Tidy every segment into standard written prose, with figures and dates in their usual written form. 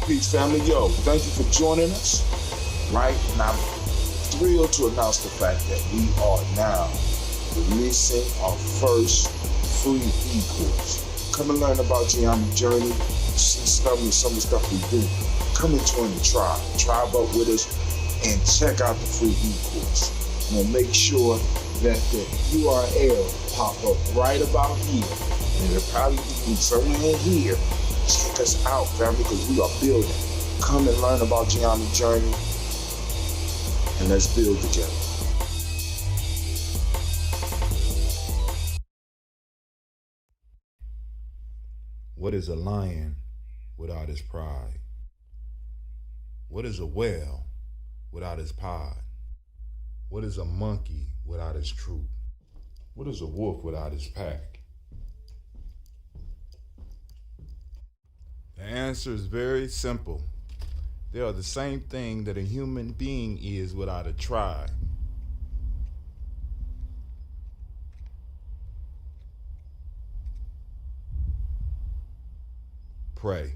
Peace, family. Yo, thank you for joining us. Right? And I'm thrilled to announce the fact that we are now releasing our first free e-course. Come and learn about Ujima journey, see some of the stuff we do. Come and join the tribe. Tribe up with us and check out the free e-course. And we'll make sure that the URL pop up right about here. And it'll probably be somewhere in here. Check us out, family, because we are building. Come and learn about Ujima journey, and let's build together. What is a lion without his pride? What is a whale without his pod? What is a monkey without his troop? What is a wolf without his pack? The answer is very simple. They are the same thing that a human being is without a tribe. Pray.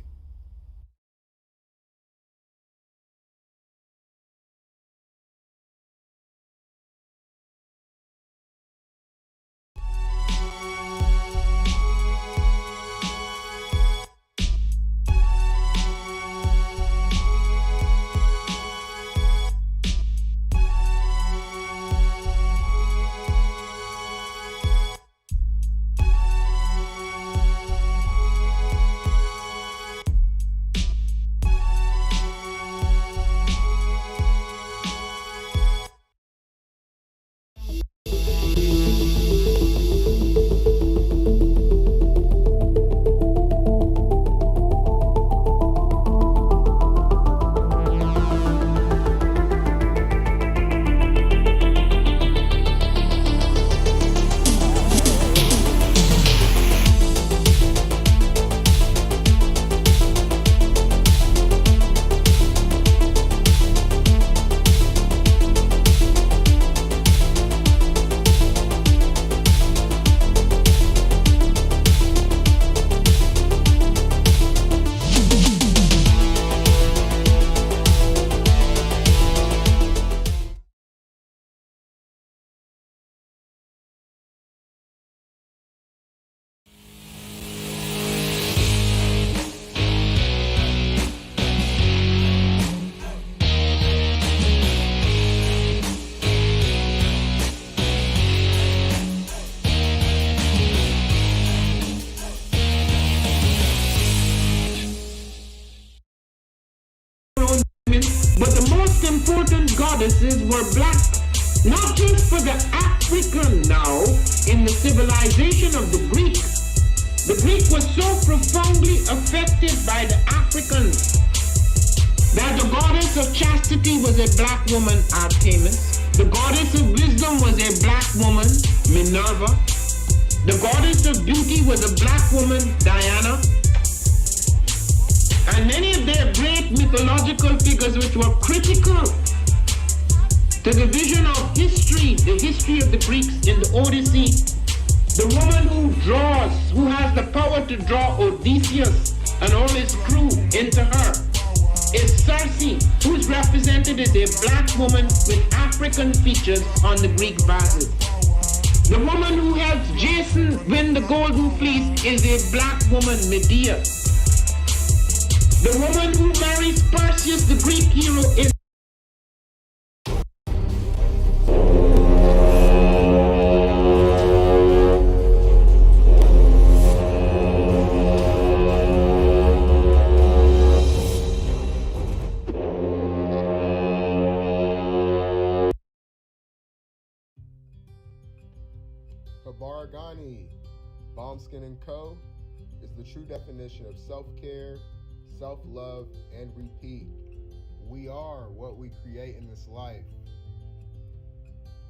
But the most important goddesses were black, not just for the African now, in the civilization of the Greek. The Greek was so profoundly affected by the Africans that the goddess of chastity was a black woman, Artemis. The goddess of wisdom was a black woman, Minerva. The goddess of beauty was a black woman, Diana. And many of their great mythological figures which were critical to the vision of history, the history of the Greeks in the Odyssey. The woman who draws, who has the power to draw Odysseus and all his crew into her, is Circe, who is represented as a black woman with African features on the Greek vases. The woman who helps Jason win the Golden Fleece is a black woman, Medea. The woman who marries Perseus, the Greek hero, is Habaragani, Bombskin & Co. is the true definition of self-care, self-love, and repeat. We are what we create in this life.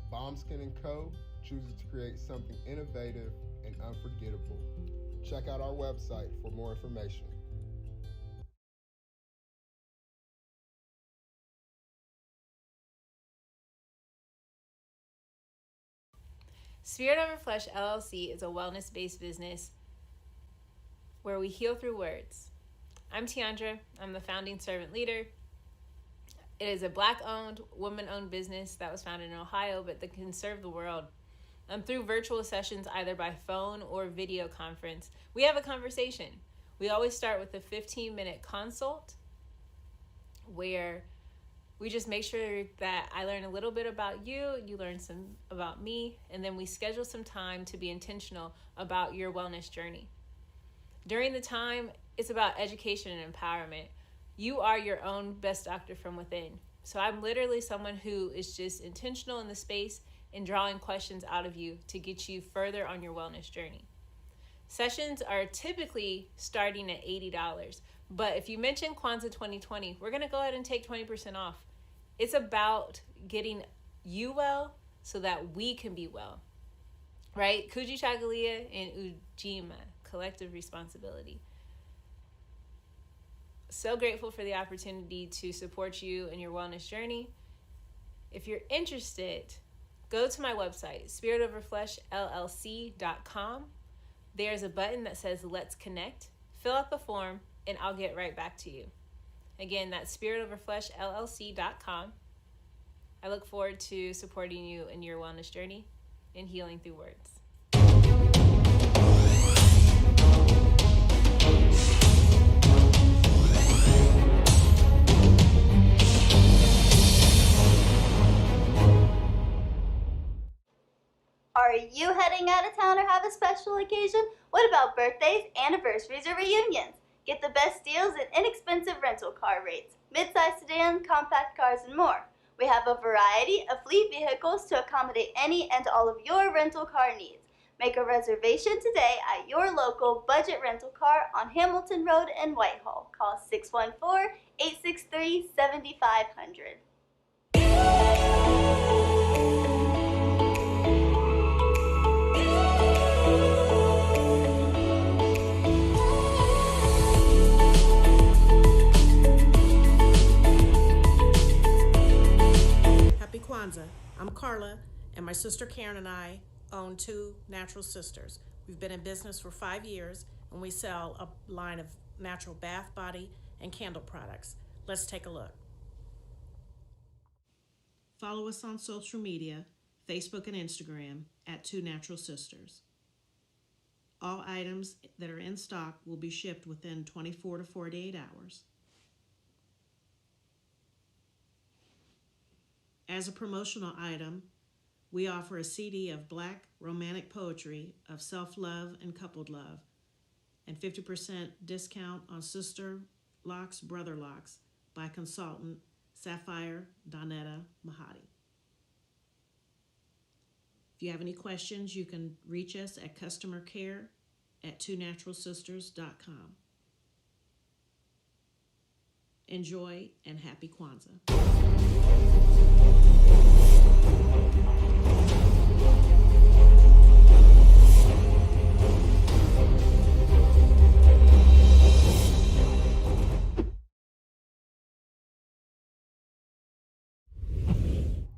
Bombskin & Co. chooses to create something innovative and unforgettable. Check out our website for more information. Spirit Over Flesh LLC is a wellness-based business where we heal through words. I'm Tiandra. I'm the founding servant leader. It is a Black-owned, woman-owned business that was founded in Ohio, but that can serve the world. Through virtual sessions, either by phone or video conference, we have a conversation. We always start with a 15-minute consult where we just make sure that I learn a little bit about you, you learn some about me, and then we schedule some time to be intentional about your wellness journey. During the time, it's about education and empowerment. You are your own best doctor from within. So I'm literally someone who is just intentional in the space and drawing questions out of you to get you further on your wellness journey. Sessions are typically starting at $80. But if you mention Kwanzaa 2020, we're going to go ahead and take 20% off. It's about getting you well so that we can be well, right? Kujichagulia and Ujima, collective responsibility. So grateful for the opportunity to support you in your wellness journey. If you're interested, go to my website, spiritoverfleshllc.com. There's a button that says Let's Connect. Fill out the form, and I'll get right back to you. Again, that's spiritoverfleshllc.com. I look forward to supporting you in your wellness journey and healing through words. Are you heading out of town or have a special occasion? What about birthdays, anniversaries, or reunions? Get the best deals and inexpensive rental car rates, mid-size sedan, compact cars, and more. We have a variety of fleet vehicles to accommodate any and all of your rental car needs. Make a reservation today at your local budget rental car on Hamilton Road in Whitehall. Call 614-863-7500. Kwanzaa. I'm Carla, and my sister Karen and I own Two Natural Sisters. We've been in business for 5 years, and we sell a line of natural bath, body, and candle products. Let's take a look. Follow us on social media, Facebook and Instagram, at Two Natural Sisters. All items that are in stock will be shipped within 24 to 48 hours. As a promotional item, we offer a CD of Black romantic poetry of self-love and coupled love, and 50% discount on Sister Locks, Brother Locks by consultant Sapphire Donetta Mahadi. If you have any questions, you can reach us at customercare@twonaturalsisters.com. Enjoy and happy Kwanzaa.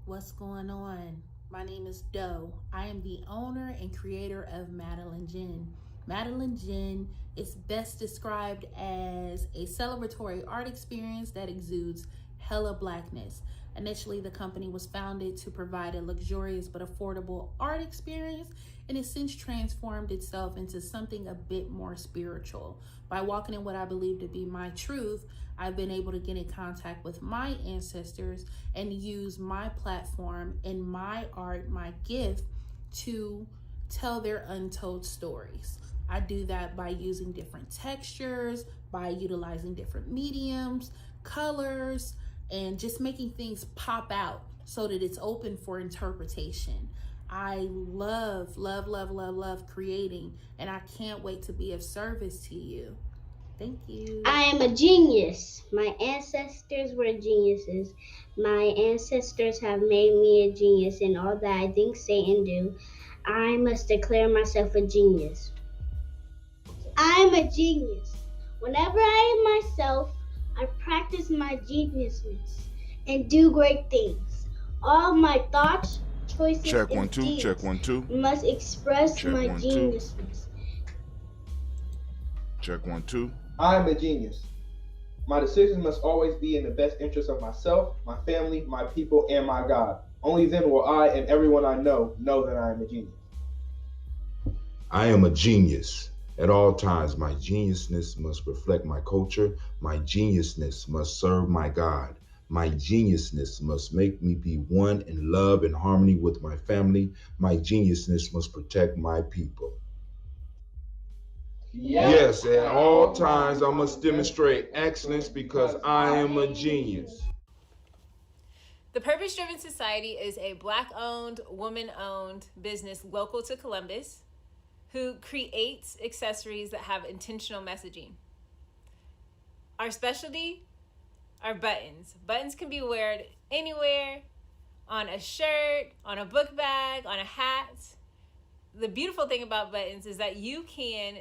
What's going on? My name is Doe. I am the owner and creator of Madeline Gin. Madeline Gin is best described as a celebratory art experience that exudes hella blackness. Initially, the company was founded to provide a luxurious but affordable art experience, and has since transformed itself into something a bit more spiritual. By walking in what I believe to be my truth, I've been able to get in contact with my ancestors and use my platform and my art, my gift, to tell their untold stories. I do that by using different textures, by utilizing different mediums, colors, and just making things pop out so that it's open for interpretation. I love creating, and I can't wait to be of service to you. Thank you. I am a genius. My ancestors were geniuses. My ancestors have made me a genius in all that I think, say, and do. I must declare myself a genius. I am a genius. Whenever I am myself, I practice my geniusness and do great things. All my thoughts, choices, Check and 1 2. deeds Check 1 2. must express Check my 1 2. geniusness. Check 1 2. I'm a genius. My decisions must always be in the best interest of myself, my family, my people, and my God. Only then will I and everyone I know that I am a genius. I am a genius. At all times, my geniusness must reflect my culture. My geniusness must serve my God. My geniusness must make me be one in love and harmony with my family. My geniusness must protect my people. Yes, at all times I must demonstrate excellence because I am a genius. The Purpose Driven Society is a Black-owned, woman-owned business local to Columbus who creates accessories that have intentional messaging. Our specialty are buttons. Buttons can be worn anywhere, on a shirt, on a book bag, on a hat. The beautiful thing about buttons is that you can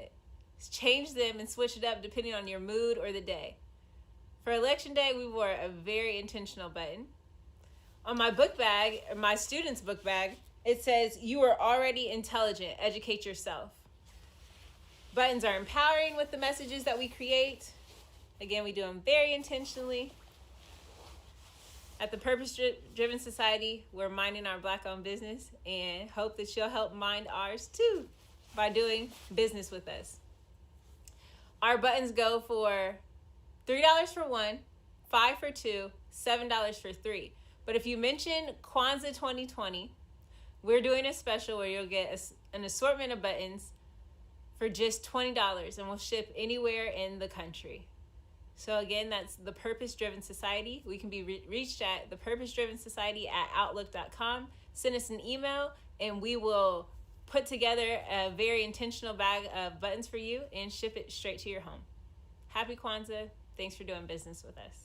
change them and switch it up depending on your mood or the day. For Election Day, we wore a very intentional button. On my book bag, my student's book bag, it says, "You are already intelligent, educate yourself." Buttons are empowering with the messages that we create. Again, we do them very intentionally. At the Purpose Driven Society, we're minding our Black-owned business and hope that you'll help mind ours too by doing business with us. Our buttons go for $3 for one, $5 for two, $7 for three. But if you mention Kwanzaa 2020, we're doing a special where you'll get an assortment of buttons for just $20, and we'll ship anywhere in the country. So again, that's the Purpose Driven Society. We can be reached at thepurposedrivensociety@outlook.com. Send us an email, and we will put together a very intentional bag of buttons for you and ship it straight to your home. Happy Kwanzaa. Thanks for doing business with us.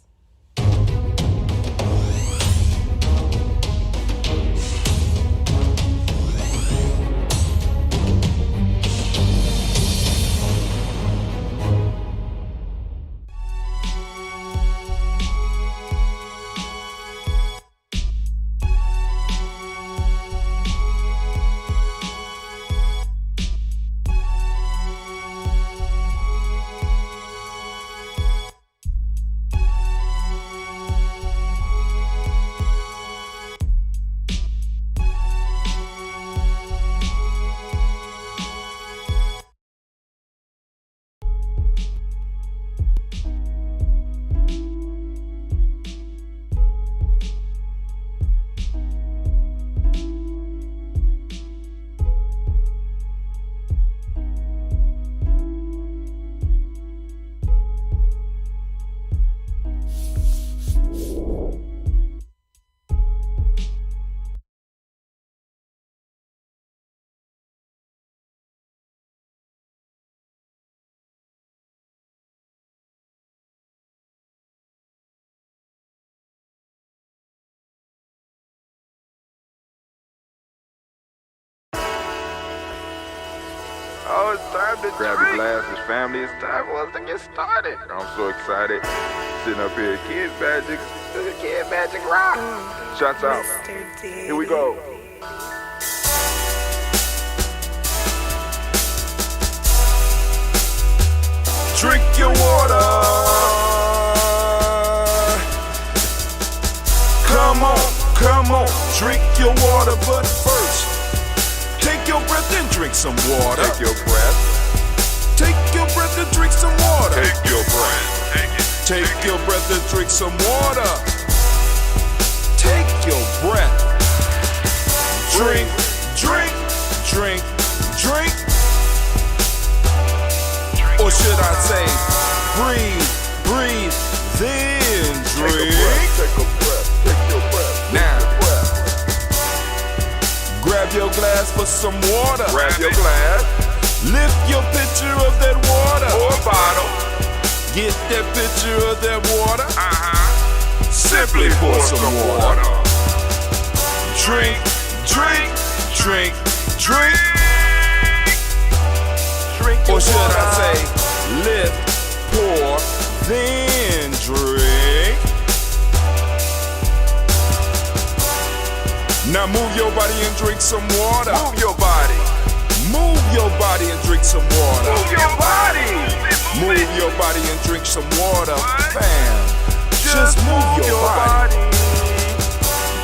Oh, it's time to grab your glasses, family. It's time for us to get started. I'm so excited. Sitting up here, Kid Magic Rock. Shots out. Here we go. Drink your water. Come on, drink your water, but first, take your breath and drink some water. Take your breath. Take your breath and drink some water. Take your breath. Take your breath and drink some water. Take your breath. Drink. Or should I say, breathe, then drink. Take a breath. Take your breath. Now, grab your glass for some water. Grab your glass. Lift your pitcher of that water. Or bottle. Get that pitcher of that water. Simply pour some water. Drink. Or should I say, lift, pour, then drink. Now move your body and drink some water. Move your body and drink some water. Move your body. Move Move your body and drink some water, fam. Just move your body.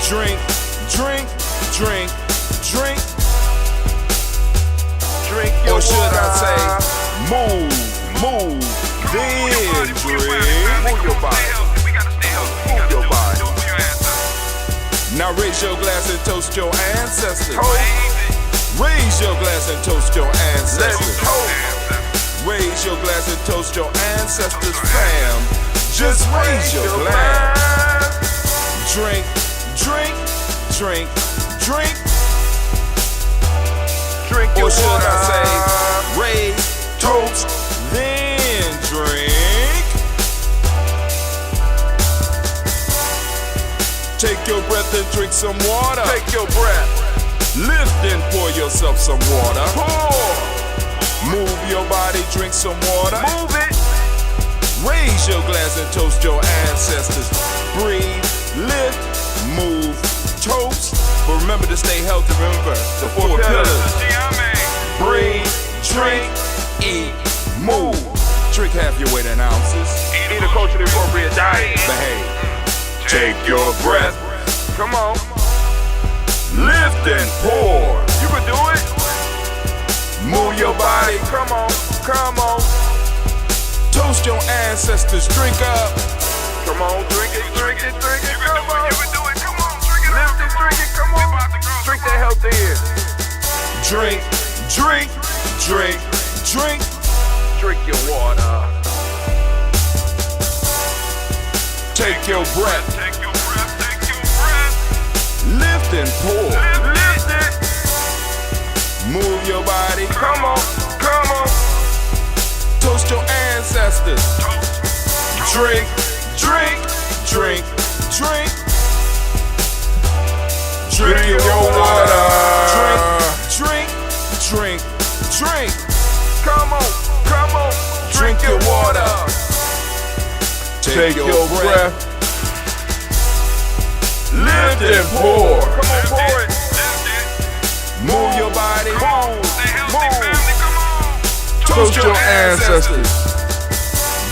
Drink, drink, drink, drink. Drink your water. Or should I say, move, then drink. Move your body. Move your body. Now raise your glass and toast your ancestors. Raise your glass and toast your ancestors. Raise your glass and toast your ancestors, fam. Just raise your glass. Drink, drink, drink, drink. Drink your water. Or should I say, raise, toast, then drink. Take your breath and drink some water. Take your breath. Lift and pour yourself some water. Pour. Move your body, drink some water. Move it. Raise your glass and toast your ancestors. Breathe, lift, move, toast. But remember to stay healthy. Remember the four pillars. Breathe, drink, eat, move. Drink half your weight in ounces. Eat a culturally appropriate diet. Behave. Take your breath. Come on. Lift and pour. You can do it. Move your body. Come on. Come on. Toast your ancestors. Drink up. Come on. Drink it. Drink it. Drink it. Come on. You can do it. Come on. Drink it. Lift it. Drink it. Come on. Drink that health in. Drink. Drink. Drink. Drink. Drink your water. Take your breath. Take your breath. Take your breath. Lift and pour. Lift it. Move your body. Come on. Come on. Toast your ancestors. Drink. Drink. Drink. Drink. Drink your water. Drink. Drink. Drink. Drink. Come on. Come on. Drink your water. Take your breath. Lift and pour. Come on, pour it. Move your body. Move. Toast your ancestors.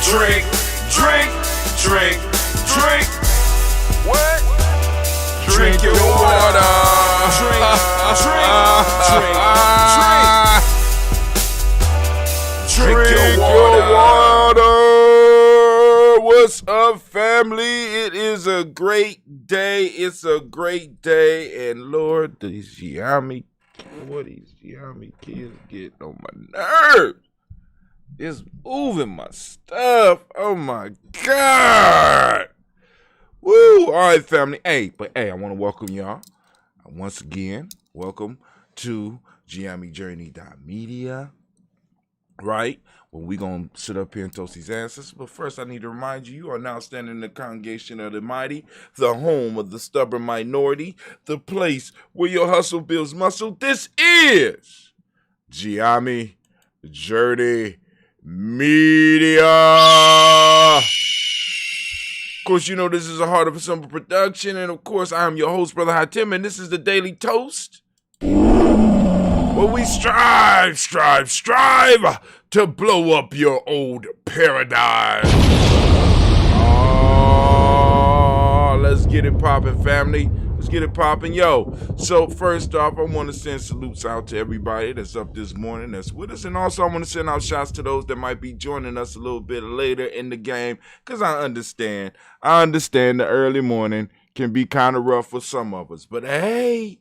Drink. Drink. Drink. Drink. What? Drink your water. Drink. Drink. Drink. Drink your water. What's up, family? It is a great day. It's a great day. And Lord, these Giami kids getting on my nerves. It's moving my stuff. Oh my God. Woo. All right, family. Hey, I want to welcome y'all. Once again, welcome to GiamiJourney.media. Right? Well, we're going to sit up here and toast these ancestors. But first, I need to remind you, you are now standing in the congregation of the mighty, the home of the stubborn minority, the place where your hustle builds muscle. This is Giami Journey Media. Of course, you know this is a Heart of a Simple production. And of course, I am your host, Brother Hatim, and this is the Daily Toast. Where we strive to blow up your old paradigm. Oh, let's get it poppin', family. Let's get it poppin'. Yo, so first off, I want to send salutes out to everybody that's up this morning, that's with us. And also, I want to send out shots to those that might be joining us a little bit later in the game, because I understand the early morning can be kind of rough for some of us. But hey,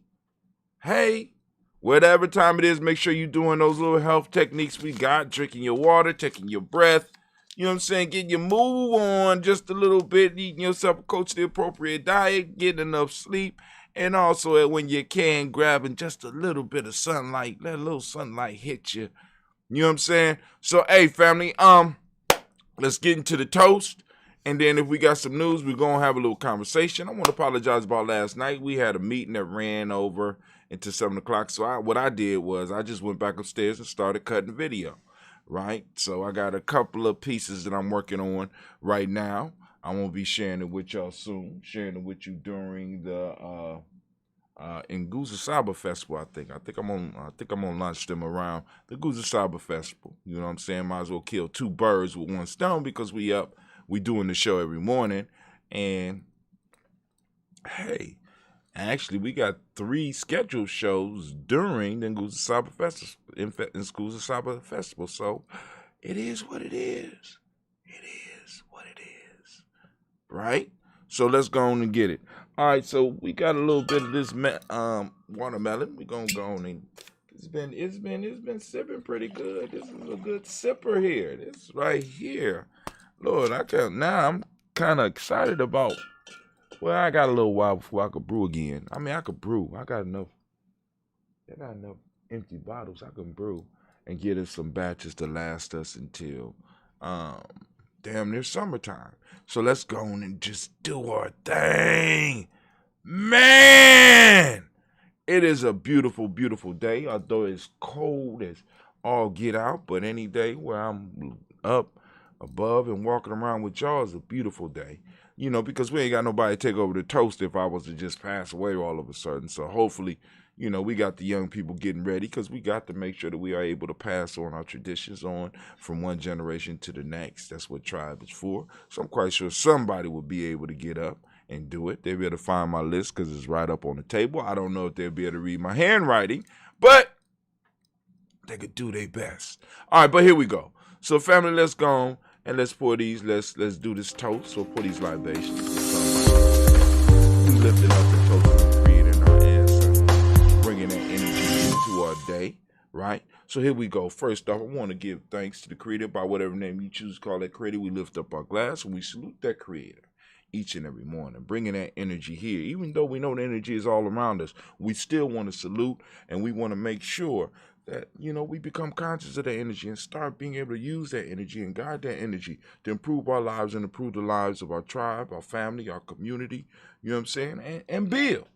whatever time it is, make sure you're doing those little health techniques we got, drinking your water, taking your breath, you know what I'm saying, getting your move on just a little bit, eating yourself a culturally appropriate diet, getting enough sleep, and also when you can, grabbing just a little bit of sunlight, let a little sunlight hit you, you know what I'm saying? So, hey, family, let's get into the toast. And then if we got some news, we're going to have a little conversation. I want to apologize about last night. We had a meeting that ran over into 7 o'clock. So what I did was I just went back upstairs and started cutting video, right? So I got a couple of pieces that I'm working on right now. I'm going to be sharing it with y'all soon, sharing it with you during the in Guza Cyber Festival. I think I'm on launch them around the Guza Cyber Festival. You know what I'm saying? Might as well kill two birds with one stone because we doing the show every morning, and hey, actually we got 3 scheduled shows during the Guza Cyber Festival in Guza Cyber Festival. So it is what it is. It is what it is. Right? So let's go on and get it. All right, so we got a little bit of this watermelon. We're gonna go on and it's been sipping pretty good. This is a good sipper here. This right here. Lord, I'm kind of excited about. Well, I got a little while before I could brew again. I mean, I could brew. I got enough empty bottles I can brew and get us some batches to last us until damn near summertime. So let's go on and just do our thing. Man, it is a beautiful, beautiful day. Although it's cold as all get out, but any day where I'm up above and walking around with y'all is a beautiful day. You know, because we ain't got nobody to take over the toast if I was to just pass away all of a sudden. So hopefully, you know, we got the young people getting ready because we got to make sure that we are able to pass on our traditions on from one generation to the next. That's what tribe is for. So I'm quite sure somebody will be able to get up and do it. They'll be able to find my list because it's right up on the table. I don't know if they'll be able to read my handwriting, but they could do their best. All right, but here we go. So family, let's go on and let's pour these. Let's do this toast. So pour these libations. We lifting up the toast of the Creator and our ancestors, bringing that energy into our day, right? So here we go. First off, I want to give thanks to the Creator by whatever name you choose to call that Creator. We lift up our glass and we salute that Creator each and every morning, bringing that energy here. Even though we know the energy is all around us, we still want to salute and we want to make sure that, you know, we become conscious of that energy and start being able to use that energy and guide that energy to improve our lives and improve the lives of our tribe, our family, our community, you know what I'm saying, and build,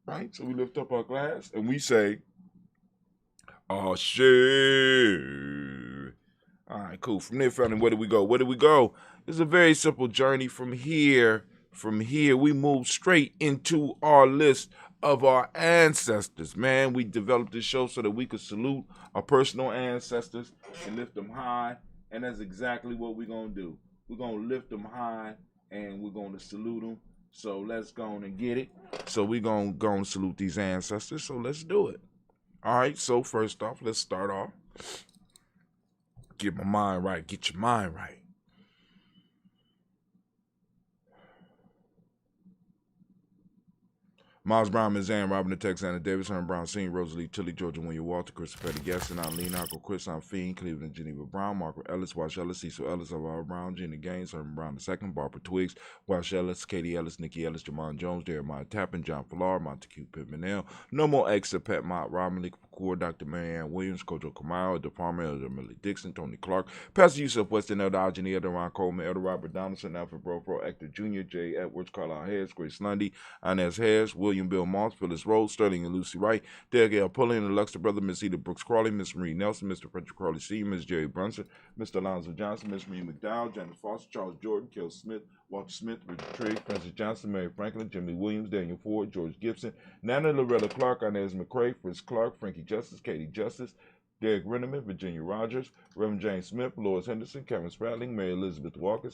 right? So we lift up our glass and we say, Ashe. All right, cool. From there, family, where do we go? Where do we go? It's a very simple journey from here. From here, we move straight into our list of our ancestors. Man, we developed this show so that we could salute our personal ancestors and lift them high. And that's exactly what we're going to do. We're going to lift them high and we're going to salute them. So let's go on and get it. So we're going to go and salute these ancestors. So let's do it. All right. So first off, let's start off. Get my mind right. Get your mind right. Miles Brown, Ms. Ann, Robin the Texana, Davis, Herman Brown, Senior, Rosalie, Tilly, Georgia, William Walter, Christopher Petty, Gaston, Eileen, Uncle Chris, Fiend, Cleveland, Geneva Brown, Margaret Ellis, Wash Ellis, Cecil Ellis, Alvaro Brown, Jenny Gaines, Herman Brown II, Barbara Twiggs, Wash Ellis, Katie Ellis, Nikki Ellis, Jamon Jones, Jeremiah Tappan, John Fallar, Montague Pittman, No More Exit, Pat Mott, Robin Lee McCord, Dr. Marianne Williams, Kojo Kamau, the Farmer, Elder Millie Dixon, Tony Clark, Pastor Yusuf Weston, Elder Algeny, Elder Ron Coleman, Elder Robert Donaldson, Alfred Brofro, Actor Jr., J. Edwards, Carlisle Harris, Grace Lundy, Inez Harris, William Bill Moss, Phyllis Rose, Sterling and Lucy Wright, Derek L. Pullen, the Luxor brother, Miss Edith Brooks Crawley, Miss Marie Nelson, Mr. Frederick Crawley Sr., Miss Jerry Brunson, Mr. Alonzo Johnson, Miss Marie McDowell, Janet Foster, Charles Jordan, Kel Smith, Walter Smith, Richard Trigg, Francis Johnson, Mary Franklin, Jimmy Williams, Daniel Ford, George Gibson, Nana Loretta Clark, Inez McCrae, Fritz Clark, Frankie Justice, Katie Justice, Derek Renneman, Virginia Rogers, Reverend James Smith, Lois Henderson, Kevin Spratling, Mary Elizabeth Walker,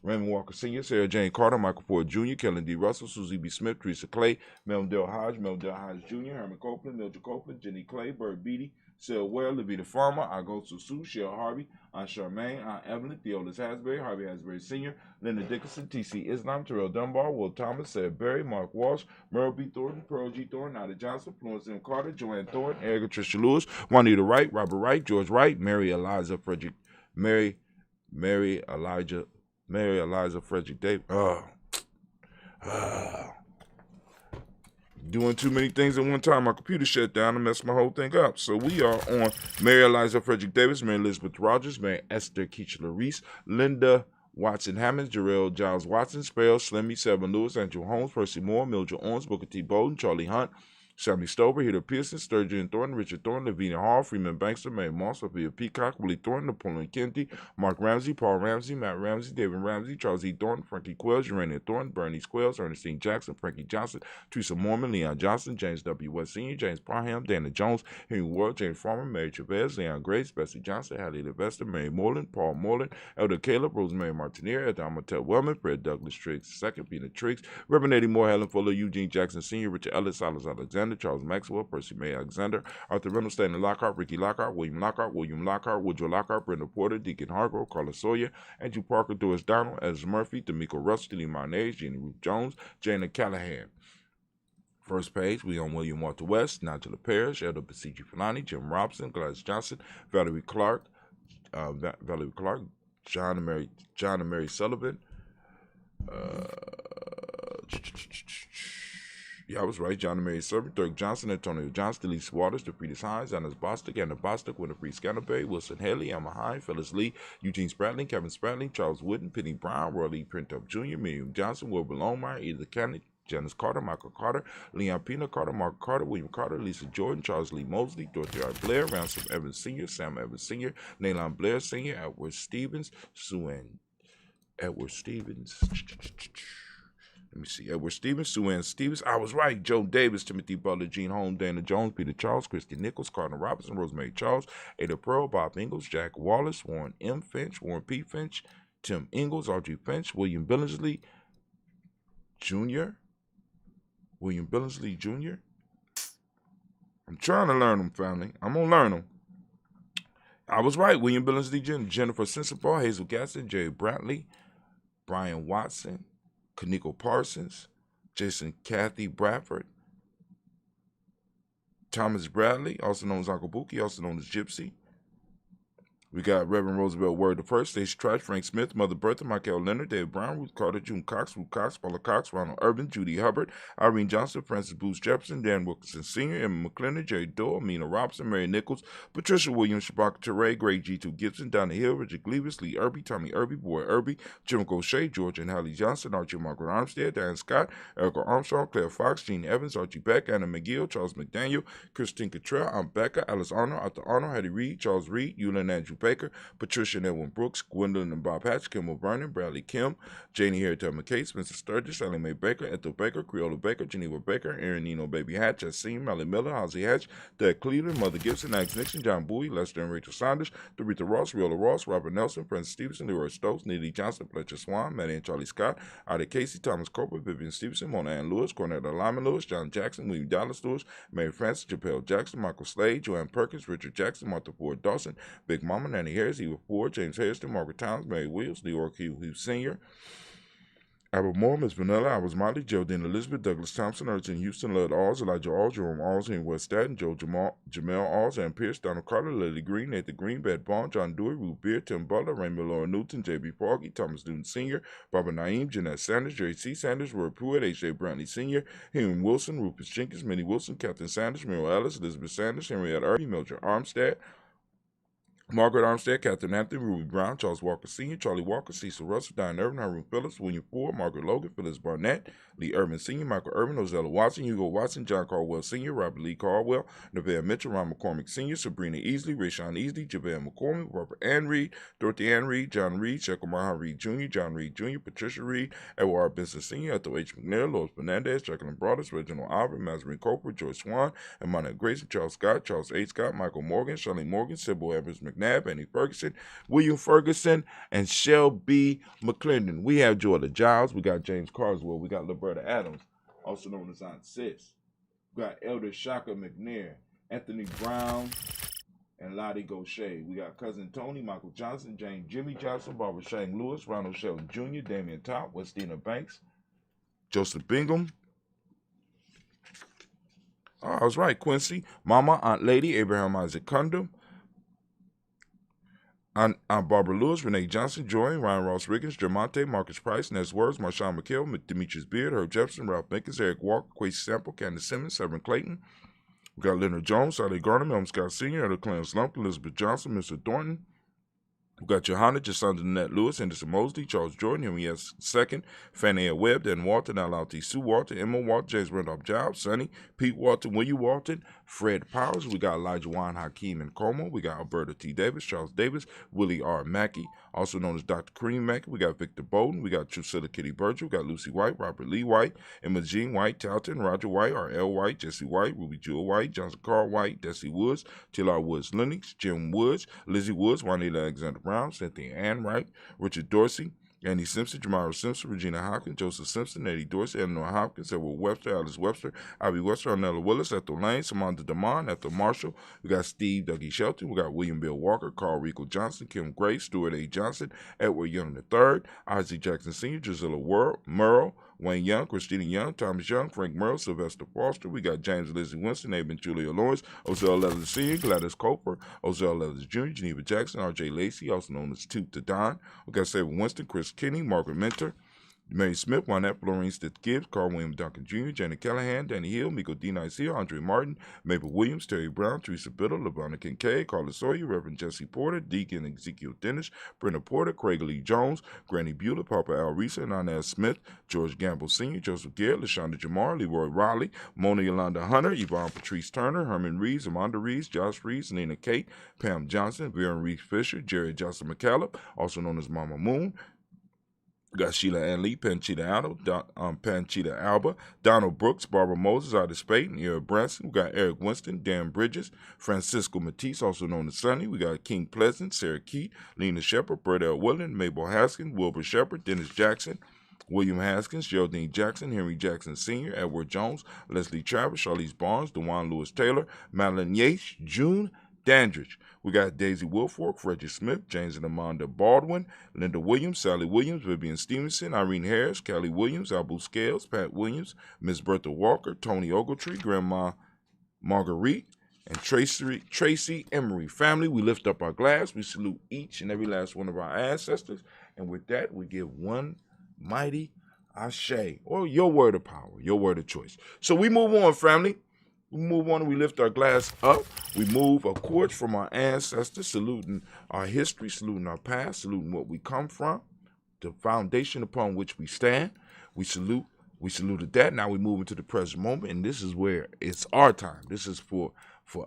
Raymond Walker Sr., Sarah Jane Carter, Michael Ford Jr., Kellen D. Russell, Susie B. Smith, Teresa Clay, Melvin Dale Hodge, Jr., Herman Copeland, Mildred Copeland, Jenny Clay, Bird Beatty, Sil Ware, Levita Farmer, Agosu Sue, Shell Harvey, Aunt Charmaine, Aunt Evelyn, Theolis Hasbury, Harvey Hasbury Sr., Linda Dickinson, T.C. Islam, Terrell Dunbar, Will Thomas, Sarah Berry, Mark Walsh, Merle B. Thornton, Pearl G. Thornton, Nada Johnson, Florence M. Carter, Joanne Thornton, Erica Tricia Lewis, Juanita Wright, Robert Wright, George Wright, Mary Eliza Frederick Davis. Doing too many things at one time. My computer shut down and messed my whole thing up. So we are on Mary Eliza Frederick Davis, Mary Elizabeth Rogers, Mary Esther Keachler Reese, Linda Watson Hammonds, Jarrell Giles Watson, Spell, Slimmy, Seven Lewis, Andrew Holmes, Percy Moore, Mildred Owens, Booker T. Bowden, Charlie Hunt, Sammy Stover, Heater Pearson, Sturgeon Thornton, Richard Thornton, Lavina Hall, Freeman Bankster, Mary Moss, Sophia Peacock, Willie Thornton, Napoleon Kennedy, Mark Ramsey, Paul Ramsey, Matt Ramsey, David Ramsey, Charles E. Thornton, Frankie Quells, Urania Thornton, Bernice Quells, Ernestine Jackson, Frankie Johnson, Teresa Mormon, Leon Johnson, James W. West Sr., James Parham, Dana Jones, Henry Ward, James Farmer, Mary Chavez, Leon Grace, Bessie Johnson, Hattie Levester, Mary Moreland, Paul Moreland, Elder Caleb, Rosemary Martinier, Elder Amatel Wellman, Fred Douglas Triggs II, Peter Triggs, Reverend Eddie Moore, Helen Fuller, Eugene Jackson Sr., Richard Ellis, Silas Alexander, Charles Maxwell, Percy May Alexander, Arthur Reynolds, Stanley Lockhart, Ricky Lockhart, William Lockhart, Woodrow Lockhart, Brenda Porter, Deacon Hargrove, Carla Sawyer, Andrew Parker, Doris Donald, Ez Murphy, D'Amico Russell, Lee Marnez, Jenny Ruth Jones, Jana Callahan. First page, we on William Walter West, Nigel Parrish, Elder Basiji Fulani, Jim Robson, Gladys Johnson, Valerie Clark, John and Mary Sullivan. I was right. John and Mary Sullivan, Dirk Johnson, Antonio Johnson, Delise Waters, DeFritis Hines, Anna Bostic, Anna Bostic, Winifred Scannabay, Wilson Haley, Emma Hine, Phyllis Lee, Eugene Spratling, Kevin Spratling, Charles Wooden, Penny Brown, Roy Lee Pintup Jr., Miriam Johnson, Wilbur Longmire, Edith Kennedy, Janice Carter, Michael Carter, Leon Pina Carter, Mark Carter, William Carter, Lisa Jordan, Charles Lee Mosley, Dorothy R. Blair, Ransom Evans Sr., Sam Evans Sr., Naylon Blair Sr., Edward Stevens, Edward Stevens. Let me see. Edward Stevens, Sue Ann Stevens. I was right. Joe Davis, Timothy Butler, Gene Holmes, Dana Jones, Peter Charles, Christy Nichols, Cardinal Robinson, Rosemary Charles, Ada Pearl, Bob Ingalls, Jack Wallace, Warren M. Finch, Warren P. Finch, Tim Ingalls, Audrey Finch, William Billingsley Jr. I'm trying to learn them, family. I'm going to learn them. I was right. William Billingsley Jr., Jennifer Sensabaugh, Hazel Gaston, Jerry Brantley, Brian Watson, Kaniko Parsons, Jason Kathy Bradford, Thomas Bradley, also known as Uncle Bookie, also known as Gypsy. We got Reverend Roosevelt Word the First, Stacey Trash, Frank Smith, Mother Bertha, Michael Leonard, David Brown, Ruth Carter, June Cox, Ruth Cox, Paula Cox, Ronald Urban, Judy Hubbard, Irene Johnson, Francis Booth Jefferson, Dan Wilkinson Sr., Emma McClendon, Jerry Doyle, Mina Robinson, Mary Nichols, Patricia Williams, Shabaka Teray, Greg G2 Gibson, Donna Hill, Richard Gleavis, Lee Irby, Tommy Irby, Boy Irby, Jim Gaucher, George and Hallie Johnson, Archie Margaret Armstead, Diane Scott, Erica Armstrong, Claire Fox, Gene Evans, Archie Beck, Anna McGill, Charles McDaniel, Christine Cottrell, Aunt Becca, Alice Arnold, Arthur Arnold, Hattie Reed, Charles Reed, Eulin Andrew Baker, Patricia and Edwin Brooks, Gwendolyn and Bob Hatch, Kimball Vernon, Bradley Kim, Janie Harriet McKay, Spencer Sturgis, Ellie Mae Baker, Ethel Baker, Creola Baker, Geneva Baker, Aaron Nino Baby Hatch, Yassine, Melly Miller, Halsey Hatch, Doug Cleveland, Mother Gibson, Alex Nixon, John Bowie, Lester and Rachel Saunders, Doretha Ross, Riola Ross, Robert Nelson, Francis Stevenson, Leroy Stokes, Neely Johnson, Fletcher Swan, Maddie and Charlie Scott, Ida Casey, Thomas Cooper, Vivian Stevenson, Mona Ann Lewis, Cornetta Lyman Lewis, John Jackson, William Dallas Lewis, Mary Francis, Japel Jackson, Michael Slade, Joanne Perkins, Richard Jackson, Martha Ford Dawson, Big Mama, Nanny Harris, Eva Ford, James Hairston, Margaret Towns, Mary Williams, Leora Q. Hughes Sr., Albert Moore, Miss Vanilla, I was Molly, Geraldine Elizabeth, Douglas Thompson, Urchin Houston, Lud Alls, Elijah Alls, Jerome Alls, Henry West Staten, Joe Jamel Alls, Ann Pierce, Donald Carter, Lily Green, Nathan Green, Beth Bond, John Dewey, Ruth Beard, Tim Butler, Raymond Laura Newton, J.B. Foggy, Thomas Newton Sr., Barbara Naeem, Jeanette Sanders, Jerry C. Sanders, Roy Pruitt, H.J. Brantley Sr., Henry Wilson, Rufus Jenkins, Minnie Wilson, Captain Sanders, Muriel Ellis, Elizabeth Sanders, Henrietta Irby, Mildred Armstead, Margaret Armstead, Catherine Anthony, Ruby Brown, Charles Walker Sr., Charlie Walker, Cecil Russell, Diane Irvin, Hiram Phillips, William Ford, Margaret Logan, Phyllis Barnett, Lee Irvin Sr., Michael Irvin, Ozella Watson, Hugo Watson, John Caldwell Sr., Robert Lee Caldwell, Nevada Mitchell, Ron McCormick Sr., Sabrina Easley, Rayshawn Easley, Javale McCormick, Robert Ann Reed, Dorothy Ann Reed, John Reed, Shekel Maha Reed Jr., John Reed Jr., Patricia Reed, Edward R. Benson Sr., Ethel H. McNair, Lois Fernandez, Jacqueline Broadus, Reginald Alvin, Mazarin Cooper, Joyce Swan, Emmanuel Grayson, Charles Scott, Charles A. Scott, Michael Morgan, Shirley Morgan, Sybil Evans McNabb, Annie Ferguson, William Ferguson, and Shelby McClendon. We have Jordan Giles. We got James Carswell. We got Liberta Adams, also known as Aunt Sis. We got Elder Shaka McNair, Anthony Brown, and Lottie Gaucher. We got Cousin Tony, Michael Johnson, James Jimmy Johnson, Barbara Shane Lewis, Ronald Shelton Jr., Damian Top, Westina Banks, Joseph Bingham. Oh, I was right. Quincy, Mama, Aunt Lady, Abraham Isaac Cundum, Aunt Barbara Lewis, Renee Johnson, Joy, Ryan Ross Riggins, Jermonte, Marcus Price, Ness Words, Marshawn McHale, Demetrius Beard, Herb Jefferson, Ralph Mickens, Eric Walker, Quasi Sample, Candace Simmons, Severn Clayton. We got Leonard Jones, Sally Garner, Melvin Scott Sr., Elder Clarence Lump, Elizabeth Johnson, Mr. Thornton, We got Johanna, Jacinda Annette Lewis, Henderson Mosley, Charles Jordan, Henry S. II, Fannie A. Webb, Dan Walton, L.L.T. Sue Walton, Emma Walton, James Randolph Giles, Sonny, Pete Walton, William Walton, Fred Powers. We got Elijah Juan Hakeem and Como. We got Alberta T. Davis, Charles Davis, Willie R. Mackey, also known as Dr. Kareem Mackey. We got Victor Bowden. We got Drusilla Kitty Burger. We got Lucy White, Robert Lee White, Emma Jean White, Talton, Roger White, R.L. White, Jesse White, Ruby Jewel White, Johnson Carl White, Desi Woods, T.L.R. Woods Lennox, Jim Woods, Lizzie Woods, Juanita Alexander Brown, Cynthia Ann Wright, Richard Dorsey, Andy Simpson, Jamara Simpson, Regina Hopkins, Joseph Simpson, Eddie Dorsey, Eleanor Hopkins, Edward Webster, Alice Webster, Ivy Webster, Arnella Willis, Ethel Lane, Samantha Damon, Ethel Marshall. We got Steve Dougie Shelton. We got William Bill Walker, Carl Rico Johnson, Kim Gray, Stuart A. Johnson, Edward Young III, Isaac Jackson Sr., Drusilla Merle, Wayne Young, Christina Young, Thomas Young, Frank Merle, Sylvester Foster. We got James Lizzie Winston, Aben Julia Lawrence, Ozell Leathers Sr., Gladys Coper, Ozell Leathers Jr., Geneva Jackson, R.J. Lacey, also known as Toot to Don. We got Sabre Winston, Chris Kinney, Margaret Mentor, Mary Smith, Juanette Florine Stith Gibbs, Carl William Duncan Jr., Janet Callahan, Danny Hill, Miko D. Nicia, Andre Martin, Mabel Williams, Terry Brown, Teresa Biddle, LaVonna Kincaid, Carla Sawyer, Reverend Jesse Porter, Deacon Ezekiel Dennis, Brenda Porter, Craig Lee Jones, Granny Bueller, Papa Al Risa, Inez Smith, George Gamble Sr., Joseph Garrett, LaShonda Jamar, Leroy Riley, Mona Yolanda Hunter, Yvonne Patrice Turner, Herman Reeves, Amanda Reeves, Josh Reeves, Nina Kate, Pam Johnson, Vera Reeves Fisher, Jerry Johnson McCallum, also known as Mama Moon. We got Sheila Ann Lee, Panchita Alba, Donald Brooks, Barbara Moses, Ida Spade, and Eric Branson. We got Eric Winston, Dan Bridges, Francisco Matisse, also known as Sonny. We got King Pleasant, Sarah Keat, Lena Shepard, Brett L. Willen, Mabel Haskins, Wilbur Shepard, Dennis Jackson, William Haskins, Geraldine Jackson, Henry Jackson Sr., Edward Jones, Leslie Travis, Charlize Barnes, DeJuan Lewis Taylor, Madeline Yates, June Dandridge. We got Daisy Wilfork, Reggie Smith, James and Amanda Baldwin, Linda Williams, Sally Williams, Vivian Stevenson, Irene Harris, Kelly Williams, Abu Scales, Pat Williams, Miss Bertha Walker, Tony Ogletree, Grandma Marguerite, and Tracy Emery. Family, we lift up our glass. We salute each and every last one of our ancestors. And with that, we give one mighty Ashe, or your word of power, your word of choice. So we move on, family. We move on and we lift our glass up. We move, of course, from our ancestors, saluting our history, saluting our past, saluting what we come from, the foundation upon which we stand. We saluted that. Now we move into the present moment, and this is where it's our time. This is for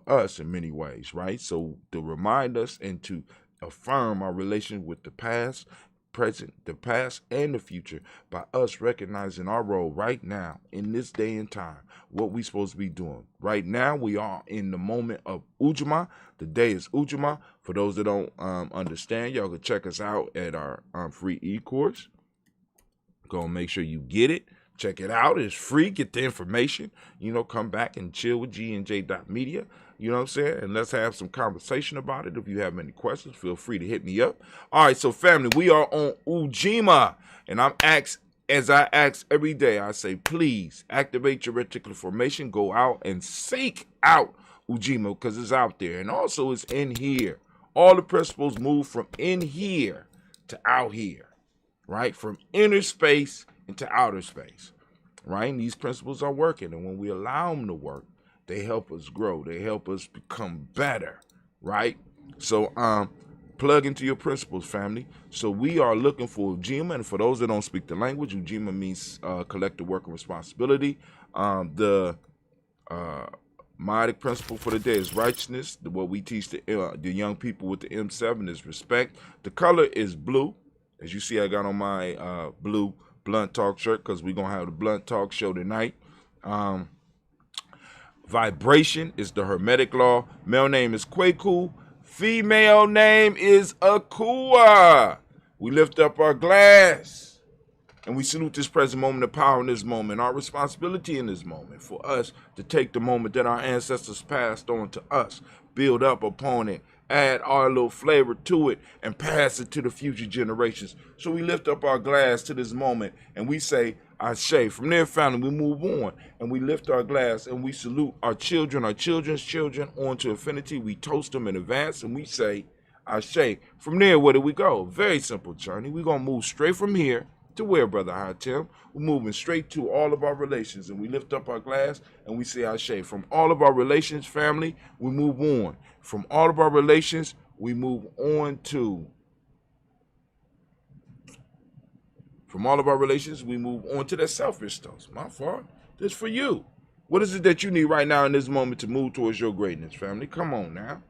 us in many ways, right? So to remind us and to affirm our relation with the past, present, the past, and the future by us recognizing our role right now in this day and time, what we supposed to be doing. Right now, we are in the moment of Ujima. The day is Ujima. For those that don't understand, y'all can check us out at our free e-course. Go and make sure you get it. Check it out. It's free. Get the information. Come back and chill with GNJ.media. You know what I'm saying? And let's have some conversation about it. If you have any questions, feel free to hit me up. All right, so family, we are on Ujima. And as I ask every day, I say, please activate your reticular formation. Go out and seek out Ujima because it's out there. And also it's in here. All the principles move from in here to out here, right? From inner space into outer space, right? And these principles are working. And when we allow them to work, they help us grow. They help us become better, right? So plug into your principles, family. So we are looking for Ujima. And for those that don't speak the language, Ujima means collective work and responsibility. The Myotic principle for the day is righteousness. What we teach the young people with the M7 is respect. The color is blue. As you see, I got on my blue Blunt Talk shirt because we're going to have the Blunt Talk show tonight. Vibration is the Hermetic law. Male name is Kwaku. Female name is Akua. We lift up our glass and we salute this present moment of power in this moment. Our responsibility in this moment for us to take the moment that our ancestors passed on to us, build up upon it, add our little flavor to it, and pass it to the future generations. So we lift up our glass to this moment and we say, Ashe. From there, family, we move on and we lift our glass and we salute our children, our children's children on to infinity. We toast them in advance and we say, Ashe. From there, where do we go? Very simple journey. We're going to move straight from here to where, Brother Hatem? We're moving straight to all of our relations and we lift up our glass and we say, Ashe. From all of our relations, family, we move on. From all of our relations, we move on to From all of our relations, we move on to the selfish stuff. My fault. This for you. What is it that you need right now in this moment to move towards your greatness, family? Come on now.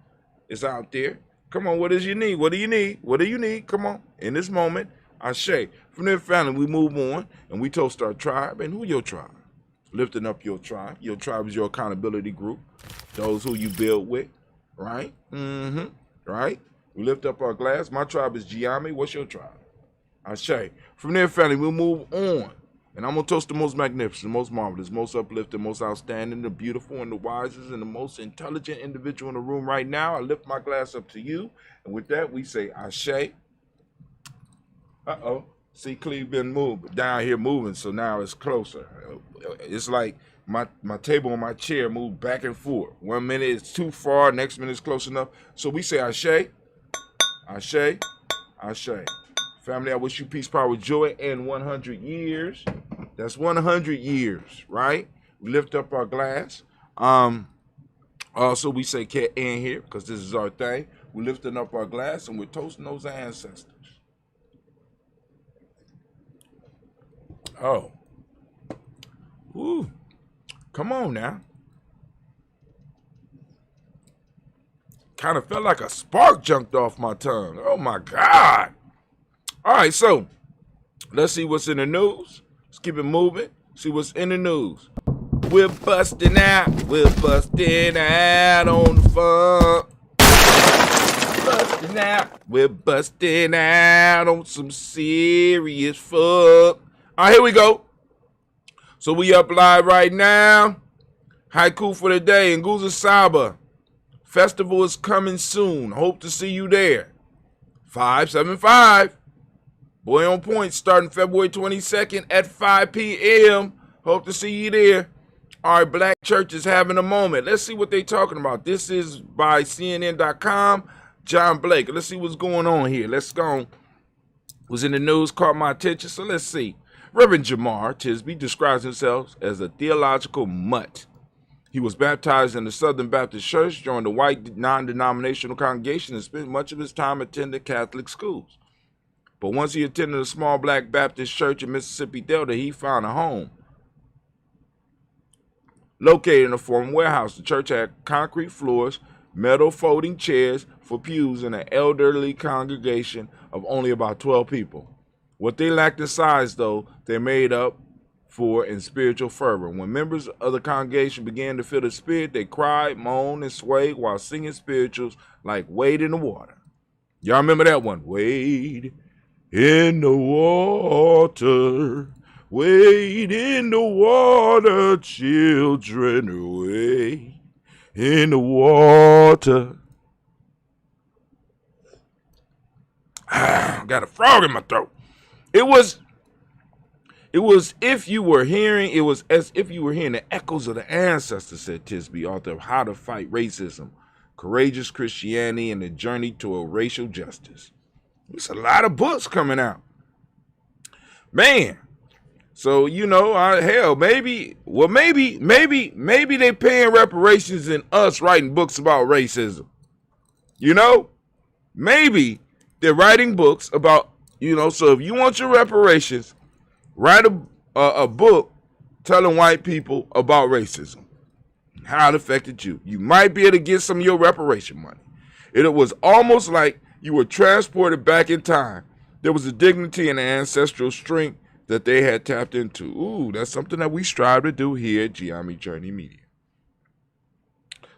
It's out there. Come on, what is you need? What do you need? What do you need? Come on. In this moment, Ashe. From there, family, we move on and we toast our tribe. And who your tribe? Lifting up your tribe. Your tribe is your accountability group. Those who you build with, right? Right? We lift up our glass. My tribe is Giami. What's your tribe? Ashe. From there, family, we'll move on. And I'm going to toast the most magnificent, the most marvelous, most uplifting, most outstanding, the beautiful and the wisest and the most intelligent individual in the room right now. I lift my glass up to you. And with that, we say Ashe. Uh-oh. See, Cleve been moved down here moving, so now it's closer. It's like my table and my chair move back and forth. 1 minute it's too far, next minute it's close enough. So we say Ashe, Ashe, Ashe. Family, I wish you peace, power, joy, and 100 years. That's 100 years, right? We lift up our glass. Also, we say in here, because this is our thing. We're lifting up our glass, and we're toasting those ancestors. Oh. Ooh. Come on now. Kind of felt like a spark jumped off my tongue. Oh, my God. All right, so let's see what's in the news. Let's keep it moving. See what's in the news. We're busting out. We're busting out on the funk. Busting out. We're busting out on some serious fuck. All right, here we go. So we up live right now. Haiku for the day. Nguza Saba. Festival is coming soon. Hope to see you there. 575. Boy on Point starting February 22nd at 5 p.m. Hope to see you there. All right, Black Church is having a moment. Let's see what they're talking about. This is by CNN.com. John Blake. Let's see what's going on here. Let's go. Was in the news, caught my attention. So let's see. Reverend Jamar Tisby describes himself as a theological mutt. He was baptized in the Southern Baptist Church, joined a white non-denominational congregation, and spent much of his time attending Catholic schools. But once he attended a small black Baptist church in Mississippi Delta, he found a home. Located in a former warehouse, the church had concrete floors, metal folding chairs for pews, and an elderly congregation of only about 12 people. What they lacked in size, though, they made up for in spiritual fervor. When members of the congregation began to feel the spirit, they cried, moaned, and swayed while singing spirituals like Wade in the Water. Y'all remember that one? Wade in the water, wade in the water, children, wade in the water. Got a frog in my throat. It was if you were hearing, it was as if you were hearing the echoes of the ancestors, said Tisby, author of How to Fight Racism, Courageous Christianity, and the Journey to Racial Justice. There's a lot of books coming out. Man. So, you know, hell, maybe they paying reparations in us writing books about racism. You know? Maybe they're writing books about, you know, so if you want your reparations, write a book telling white people about racism, how it affected you. You might be able to get some of your reparation money. It was almost like you were transported back in time. There was a dignity and ancestral strength that they had tapped into. Ooh, that's something that we strive to do here at Giami Journey Media.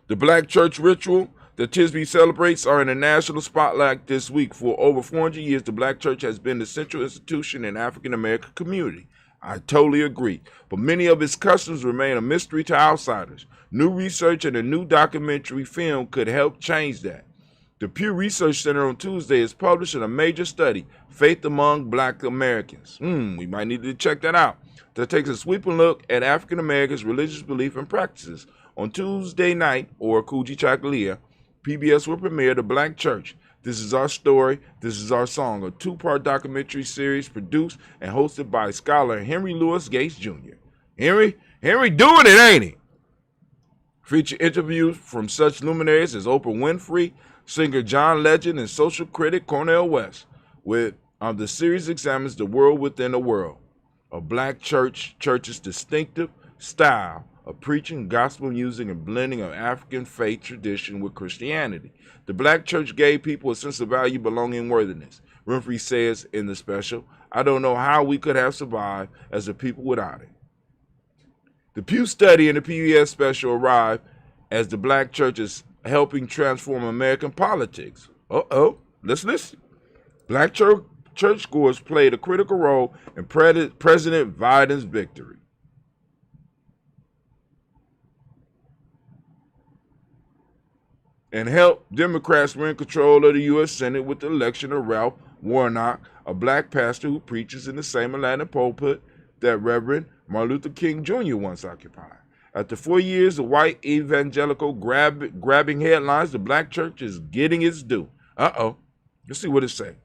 The Black Church ritual that Tisby celebrates are in the national spotlight this week. For over 400 years, the Black Church has been the central institution in the African-American community. I totally agree. But many of its customs remain a mystery to outsiders. New research and a new documentary film could help change that. The Pew Research Center on Tuesday is publishing a major study, Faith Among Black Americans. We might need to check that out. That takes a sweeping look at African Americans' religious belief and practices. On Tuesday night, or Kuji Chakalia, PBS will premiere The Black Church. This is Our Story, This is Our Song, a two-part documentary series produced and hosted by scholar Henry Louis Gates Jr. Henry doing it, ain't he? Feature interviews from such luminaries as Oprah Winfrey, singer John Legend, and social critic Cornel West, with The series examines the world within a world, a black church's distinctive style of preaching, gospel music, and blending of African faith tradition with Christianity. The black church gave people a sense of value, belonging, and worthiness. Winfrey says in the special, "I don't know how we could have survived as a people without it." The Pew Study and the PBS special arrived as the black church is helping transform American politics. Let's listen. Black church scores played a critical role in President Biden's victory. And helped Democrats win control of the U.S. Senate with the election of Ralph Warnock, a black pastor who preaches in the same Atlanta pulpit that Reverend Martin Luther King Jr. once occupied. After 4 years of white evangelical grabbing headlines, the black church is getting its due. Let's see what it says.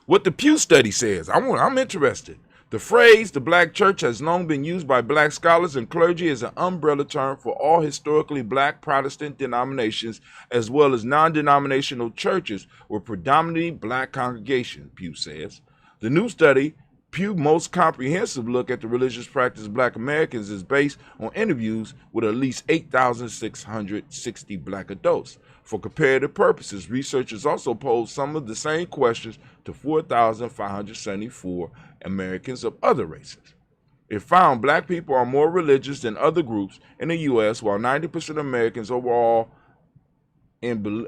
What the Pew Study says. I'm interested. The phrase "the black church" has long been used by black scholars and clergy as an umbrella term for all historically black Protestant denominations, as well as non-denominational churches with predominantly black congregations, Pew says. The new study, Pew's most comprehensive look at the religious practice of black Americans, is based on interviews with at least 8,660 black adults. For comparative purposes, researchers also posed some of the same questions to 4,574 Americans of other races. It found black people are more religious than other groups in the U.S., while 90% of Americans overall believe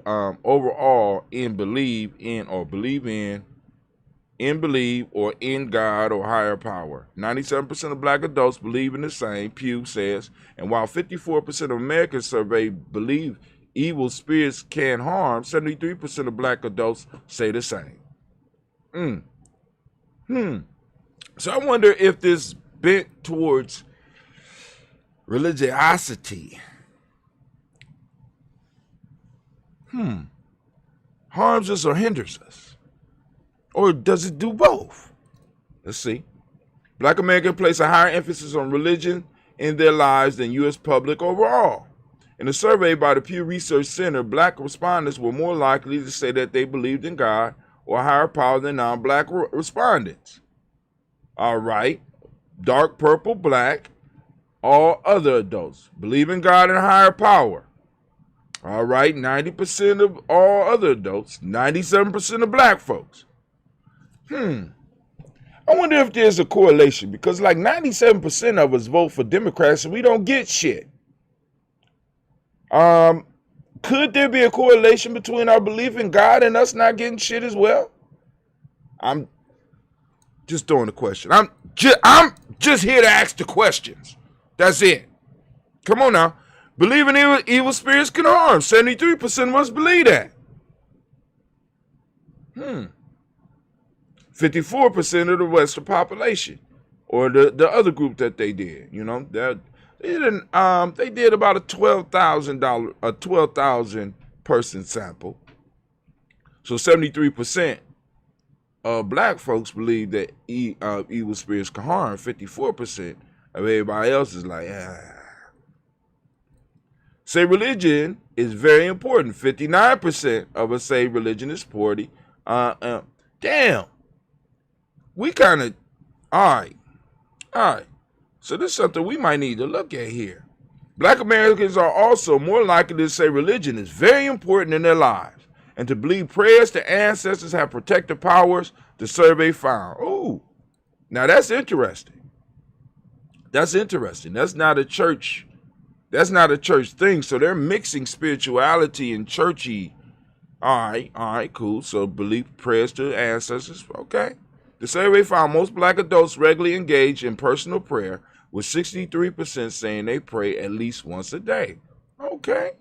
in God or higher power. 97% of black adults believe in the same, Pew says, and while 54% of Americans surveyed believe evil spirits can harm, 73% of black adults say the same. So I wonder if this bent towards religiosity harms us or hinders us. Or does it do both? Let's see. Black Americans place a higher emphasis on religion in their lives than U.S. public overall. In a survey by the Pew Research Center, black respondents were more likely to say that they believed in God or higher power than non-black respondents. All right. Dark purple, black. All other adults believe in God and higher power. All right. 90% of all other adults. 97% of black folks. I wonder if there's a correlation, because like 97% of us vote for Democrats and we don't get shit. Could there be a correlation between our belief in God and us not getting shit as well? I'm just throwing the question. I'm just here to ask the questions. That's it. Come on now. Believing evil spirits can harm. 73% of us believe that. 54% of the Western population, or the other group that they did, they did about a 12,000 person sample. So 73% of black folks believe that evil spirits can harm. 54% of everybody else is like, Say religion is very important. 59% of us say religion is important. Damn. We kind of, all right. So this is something we might need to look at here. Black Americans are also more likely to say religion is very important in their lives and to believe prayers to ancestors have protective powers, the survey found. Ooh, now that's interesting. That's not a church thing. So they're mixing spirituality and churchy. All right, cool. So believe prayers to ancestors. Okay. The survey found most black adults regularly engage in personal prayer, with 63% saying they pray at least once a day. Okay.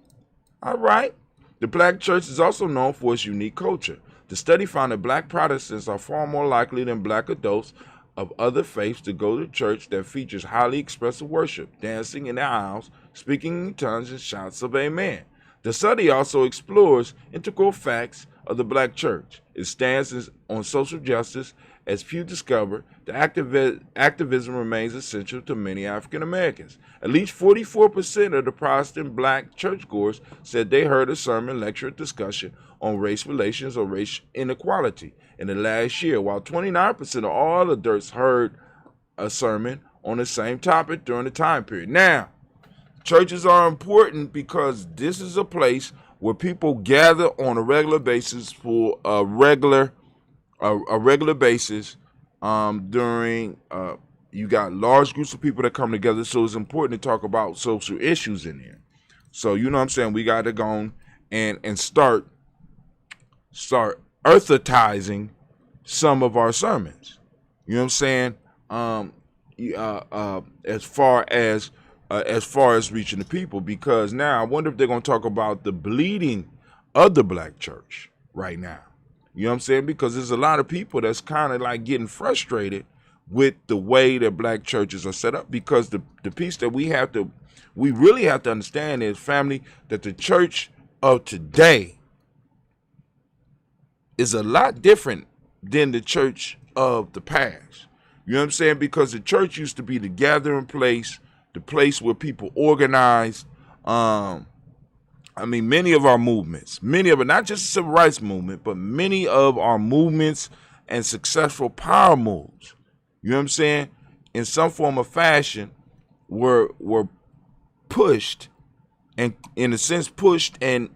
All right. The black church is also known for its unique culture. The study found that black Protestants are far more likely than black adults of other faiths to go to church that features highly expressive worship, dancing in the aisles, speaking in tongues, and shouts of amen. The study also explores integral facts of the black church, its stances on social justice, as Pew discovered, the activism remains essential to many African Americans. At least 44% of the Protestant black churchgoers said they heard a sermon, lecture, or discussion on race relations or race inequality in the last year, while 29% of all adults heard a sermon on the same topic during the time period. Now, churches are important because this is a place where people gather on a regular basis for a regular basis. During you got large groups of people that come together, so it's important to talk about social issues in there. So you know what I'm saying, we got to go and start earthatizing some of our sermons. You know what I'm saying? As far as reaching the people, because now I wonder if they're going to talk about the bleeding of the black church right now. You know what I'm saying? Because there's a lot of people that's kind of like getting frustrated with the way that black churches are set up, because the piece that we really have to understand is, family, that the church of today is a lot different than the church of the past. You know what I'm saying? Because the church used to be the gathering place, the place where people organized. Many of our movements, not just the civil rights movement, but many of our movements and successful power moves, you know what I'm saying, in some form or fashion, were pushed, and in a sense pushed and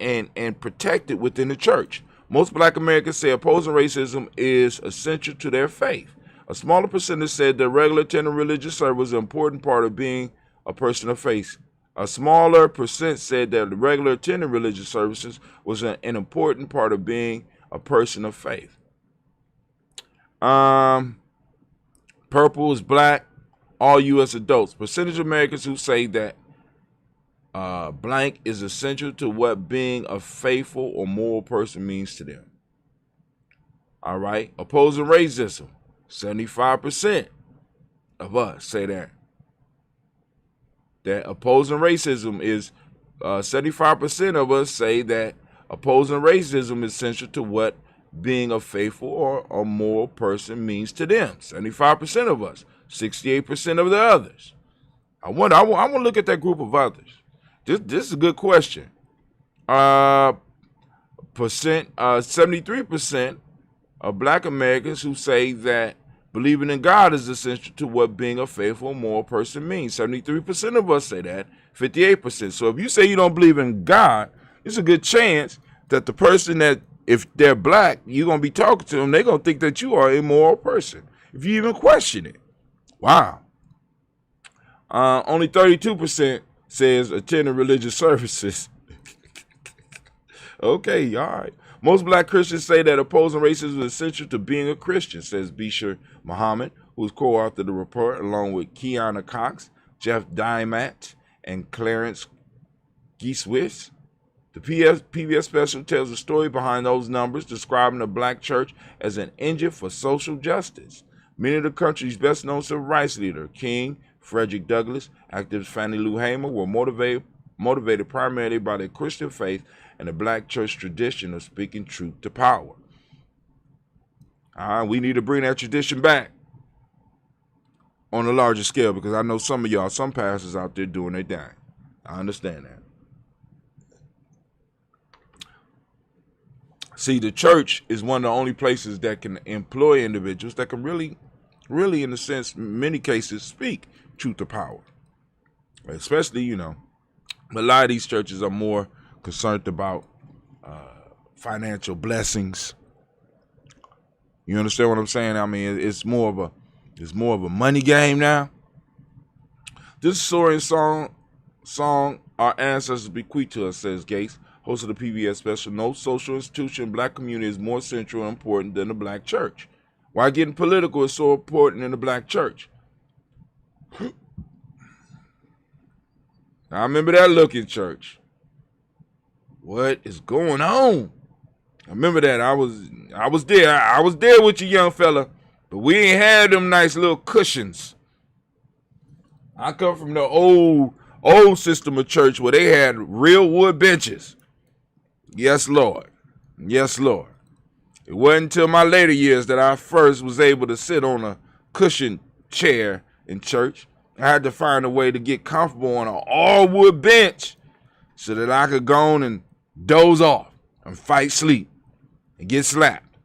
protected within the church. Most black Americans say opposing racism is essential to their faith. A smaller percentage said that regular attending religious service was an important part of being a person of faith. A smaller percent said that the regular attending religious services was an important part of being a person of faith. Purple is black, all U.S. adults. Percentage of Americans who say that blank is essential to what being a faithful or moral person means to them. All right. Opposing racism, 75% of us say that. That opposing racism is 75% of us say that opposing racism is essential to what being a faithful or a moral person means to them. 75% of us, 68% of the others. I want to look at that group of others. This is a good question. 73% of black Americans who say that believing in God is essential to what being a faithful, moral person means. 73% of us say that, 58%. So if you say you don't believe in God, it's a good chance that the person that, if they're black, you're going to be talking to them, they're going to think that you are a moral person, if you even question it. Wow. Only 32% says attending religious services. Okay, all right. Most black Christians say that opposing racism is essential to being a Christian, says Bishar Muhammad, who's co-authored the report along with Kiana Cox, Jeff Diamat, and Clarence Geeswitz. The PBS special tells the story behind those numbers, describing the black church as an engine for social justice. Many of the country's best-known civil rights leaders, King, Frederick Douglass, activist Fannie Lou Hamer, were motivated primarily by their Christian faith and the black church tradition of speaking truth to power. We need to bring that tradition back on a larger scale, because I know some of y'all, some pastors out there doing their thing. I understand that. See, the church is one of the only places that can employ individuals that can really, in a sense, many cases, speak truth to power. Especially, a lot of these churches are more concerned about financial blessings. You understand what I'm saying? I mean, it's more of a money game now. This soaring song our ancestors bequeathed to us, says Gates, host of the PBS special. No social institution in black community is more central and important than the black church. Why getting political is so important in the black church? I remember that look in church. What is going on? I remember that. I was there. I was there with you, young fella. But we ain't had them nice little cushions. I come from the old system of church where they had real wood benches. Yes, Lord. Yes, Lord. It wasn't until my later years that I first was able to sit on a cushioned chair in church. I had to find a way to get comfortable on an all-wood bench so that I could go on and doze off and fight sleep and get slapped.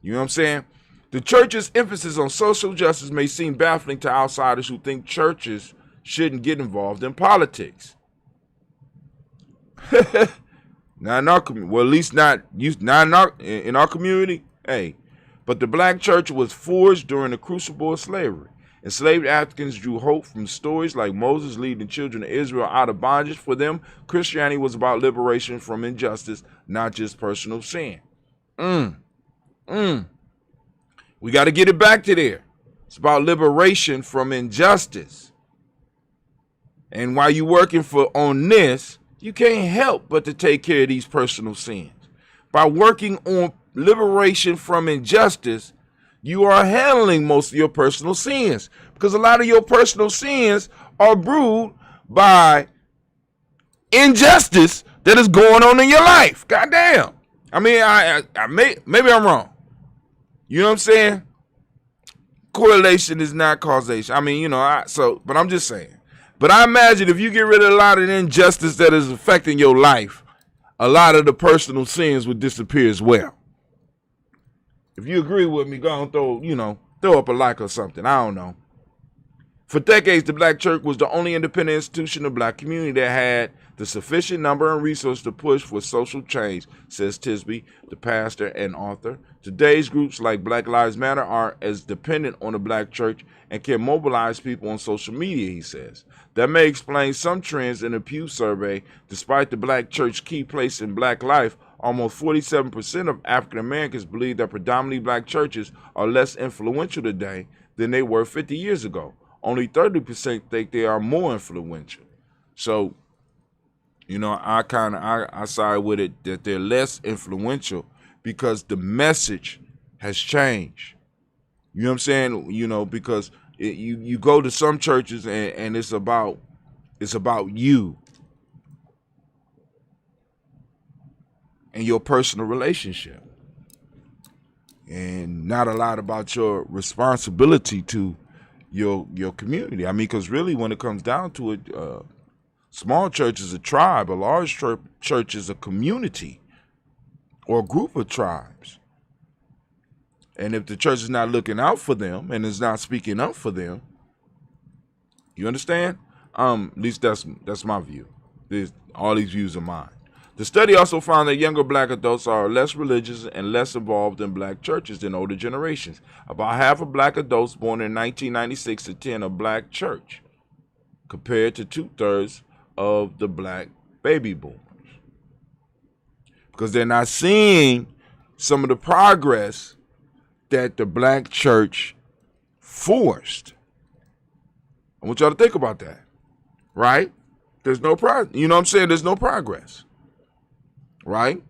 You know what I'm saying? The church's emphasis on social justice may seem baffling to outsiders who think churches shouldn't get involved in politics. Not in our community. Well, at least not in our community. Hey, but the black church was forged during the crucible of slavery. Enslaved Africans drew hope from stories like Moses leading children of Israel out of bondage. For them, Christianity was about liberation from injustice, not just personal sin. We got to get it back to there. It's about liberation from injustice. And while you're working on this, you can't help but to take care of these personal sins. By working on liberation from injustice, you are handling most of your personal sins, because a lot of your personal sins are brewed by injustice that is going on in your life. Goddamn. I mean, maybe I'm wrong. You know what I'm saying? Correlation is not causation. I mean, but I'm just saying. But I imagine if you get rid of a lot of the injustice that is affecting your life, a lot of the personal sins would disappear as well. If you agree with me, go on, throw up a like or something. I don't know. For decades, the black church was the only independent institution of the black community that had the sufficient number and resources to push for social change, says Tisby, the pastor and author. Today's groups like Black Lives Matter are as dependent on the black church and can mobilize people on social media, he says. That may explain some trends in the Pew survey. Despite the black church's key place in black life, almost 47% of African Americans believe that predominantly black churches are less influential today than they were 50 years ago. Only 30% think they are more influential. So, I side with it that they're less influential because the message has changed. You know what I'm saying? Because you go to some churches and it's about you and your personal relationship, and not a lot about your responsibility to your community. I mean, because really, when it comes down to it, small church is a tribe, a large church is a community or a group of tribes. And if the church is not looking out for them and is not speaking up for them, you understand? At least that's my view. All these views are mine. The study also found that younger black adults are less religious and less involved in black churches than older generations. About half of black adults born in 1996 attend a black church, compared to 2/3 of the black baby boomers. Because they're not seeing some of the progress that the black church forced. I want y'all to think about that, right? There's no progress. You know what I'm saying? There's no progress. Right?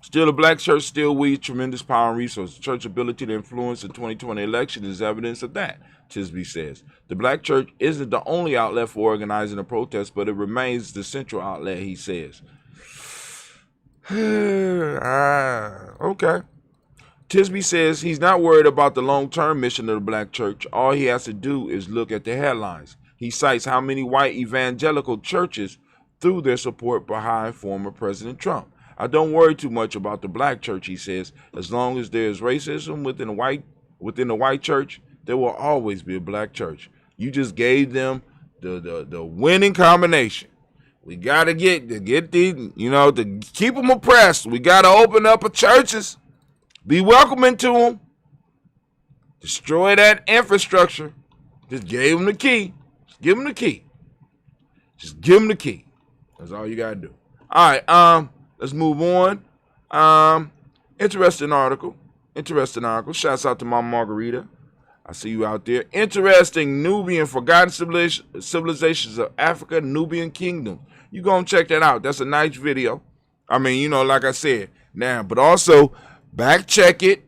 Still, the black church still wields tremendous power and resources. The church's ability to influence the 2020 election is evidence of that, Tisby says. The black church isn't the only outlet for organizing a protest, but it remains the central outlet, he says. Okay. Tisby says he's not worried about the long-term mission of the black church. All he has to do is look at the headlines. He cites how many white evangelical churches through their support behind former President Trump. I don't worry too much about the black church, he says. As long as there's racism within the white church, there will always be a black church. You just gave them the winning combination. We gotta get these, to keep them oppressed. We gotta open up churches, be welcoming to them, destroy that infrastructure. Just gave them the key. Just give them the key. Just give them the key. That's all you gotta do. All right, let's move on. Interesting article. Shouts out to Mama Margarita. I see you out there. Interesting Nubian forgotten civilizations of Africa, Nubian kingdom. You go and check that out. That's a nice video. I mean, like I said, now, but also back check it.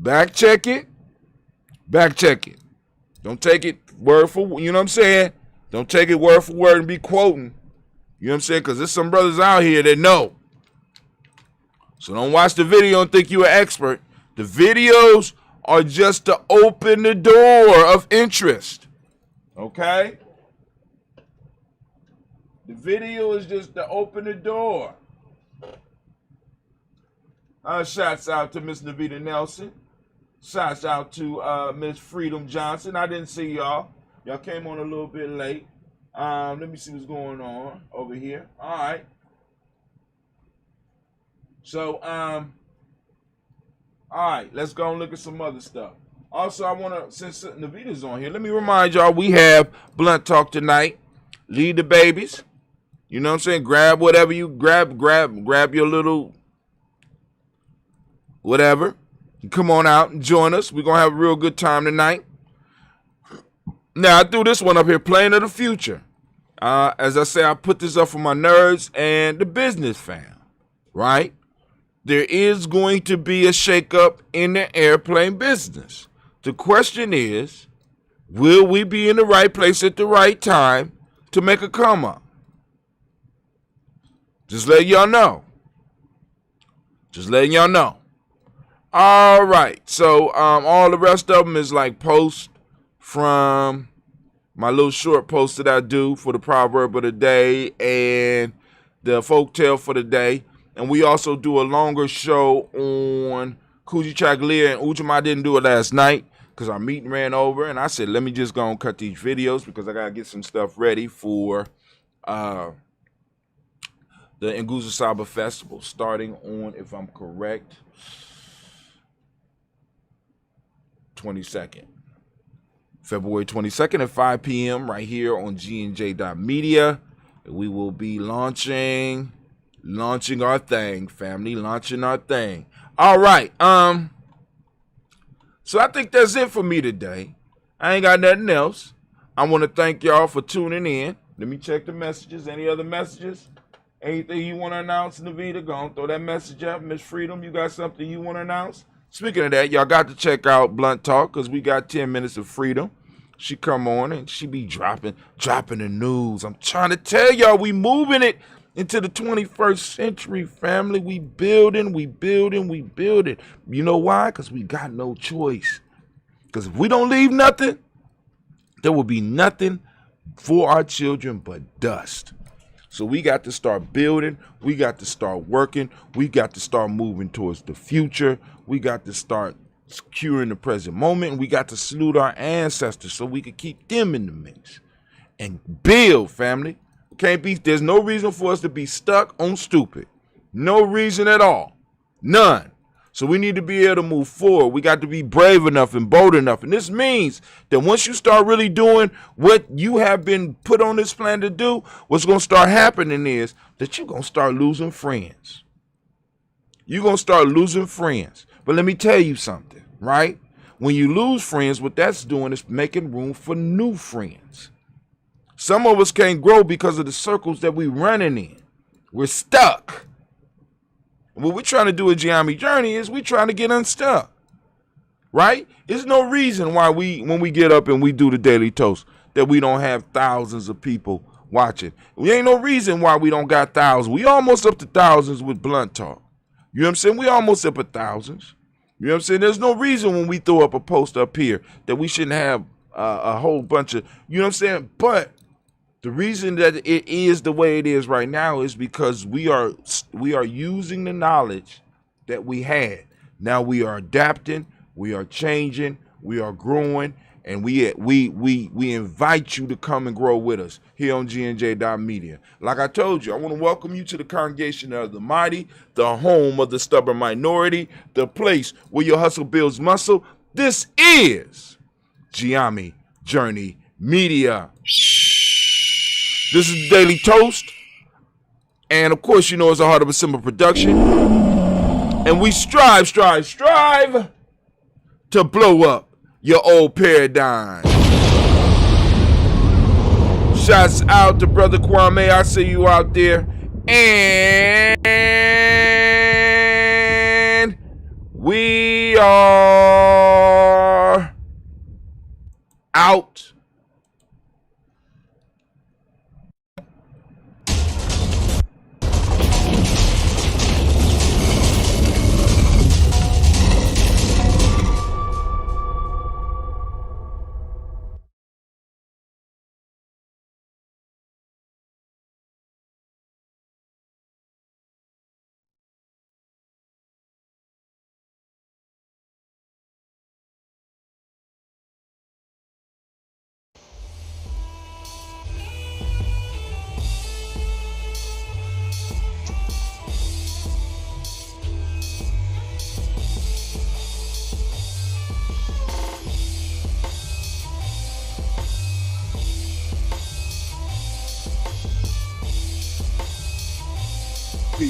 Don't take it word for, what I'm saying? Don't take it word for word and be quoting. You know what I'm saying? Because there's some brothers out here that know. So don't watch the video and think you're an expert. The videos are just to open the door of interest. Okay? The video is just to open the door. Shouts out to Miss Navita Nelson. Shouts out to Miss Freedom Johnson. I didn't see y'all. Y'all came on a little bit late. Let me see what's going on over here. All right. So, all right, let's go and look at some other stuff. Also, I want to, since Navita's on here, let me remind y'all we have Blunt Talk tonight. Lead the babies. You know what I'm saying? Grab whatever you grab your little whatever. Come on out and join us. We're going to have a real good time tonight. Now, I threw this one up here, Playing of the Future. As I say, I put this up for my nerds and the business fam, right? There is going to be a shakeup in the airplane business. The question is, will we be in the right place at the right time to make a come up? Just letting y'all know. All right. So all the rest of them is like posts from my little short post that I do for the proverb of the day and the folktale for the day. And we also do a longer show on Coogee Chagalia and Ujima. I didn't do it last night because our meeting ran over. And I said, let me just go and cut these videos because I got to get some stuff ready for the Nguzo Saba Festival starting on, if I'm correct, 22nd. February 22nd at 5 p.m. right here on GNJ.media. We will be launching our thing, family, launching our thing. All right. So I think that's it for me today. I ain't got nothing else. I want to thank y'all for tuning in. Let me check the messages. Any other messages? Anything you want to announce, Navita? Go on, throw that message up. Miss Freedom, you got something you want to announce? Speaking of that, y'all got to check out Blunt Talk because we got 10 minutes of freedom. She come on and she be dropping the news. I'm trying to tell y'all, we moving it into the 21st century, family. We building. You know why? Because we got no choice. Because if we don't leave nothing, there will be nothing for our children but dust. So we got to start building. We got to start working. We got to start moving towards the future. We got to start securing the present moment. And we got to salute our ancestors so we can keep them in the mix and build, family. There's no reason for us to be stuck on stupid. No reason at all. None. So we need to be able to move forward. We got to be brave enough and bold enough. And this means that once you start really doing what you have been put on this plan to do, what's going to start happening is that you're going to start losing friends. You're going to start losing friends. But let me tell you something, right? When you lose friends, what that's doing is making room for new friends. Some of us can't grow because of the circles that we're running in. We're stuck. What we're trying to do at Giami Journey is we're trying to get unstuck, right? There's no reason why when we get up and we do the Daily Toast, that we don't have thousands of people watching. We ain't no reason why we don't got thousands. We almost up to thousands with Blunt Talk. You know what I'm saying? We almost up at thousands. You know what I'm saying? There's no reason when we throw up a post up here that we shouldn't have a whole bunch of, you know what I'm saying? But the reason that it is the way it is right now is because we are using the knowledge that we had. Now we are adapting, we are changing, we are growing, and we invite you to come and grow with us here on GNJ.media. Like I told you, I want to welcome you to the congregation of the mighty, the home of the stubborn minority, the place where your hustle builds muscle. This is Giami Journey Media. This is Daily Toast. And of course, you know it's a Heart of a Simple production. And we strive to blow up your old paradigm. Shouts out to Brother Kwame. I see you out there. And we are out.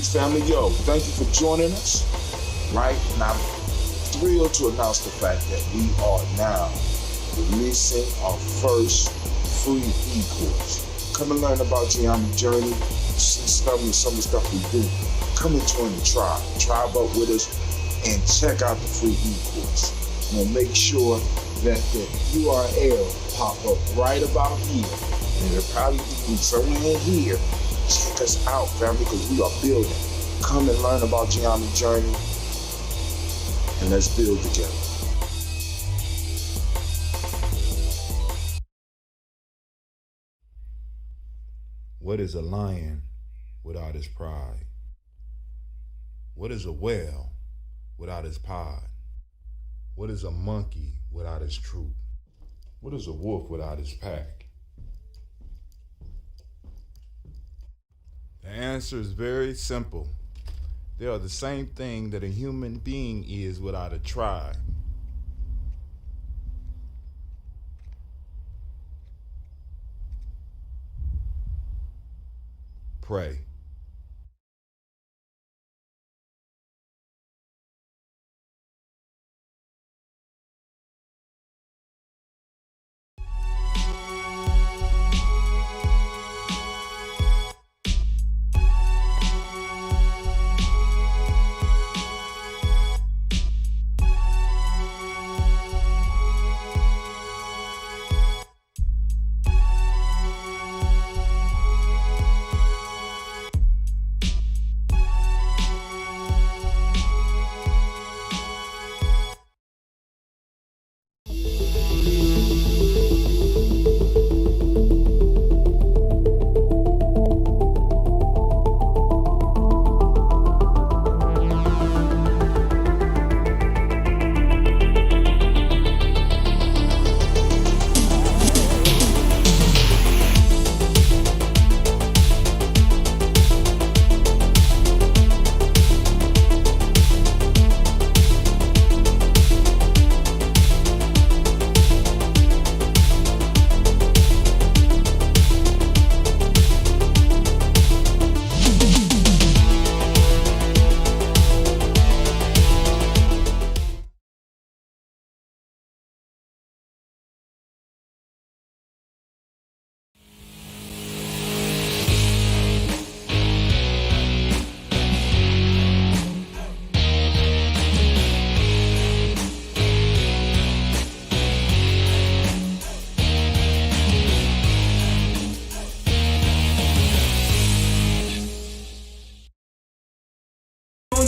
Peace, family. Yo, thank you for joining us. Right? And I'm thrilled to announce the fact that we are now releasing our first free e-course. Come and learn about Ujima journey, see some of the stuff we do. Come and join the tribe. Tribe up with us and check out the free e-course. And we'll make sure that the URL pop up right about here. And it'll probably be somewhere in here. Check us out, family, because we are building. Come and learn about Ujima journey, and let's build together. What is a lion without his pride? What is a whale without his pod? What is a monkey without his troop? What is a wolf without his pack? The answer is very simple. They are the same thing that a human being is without a tribe. Pray.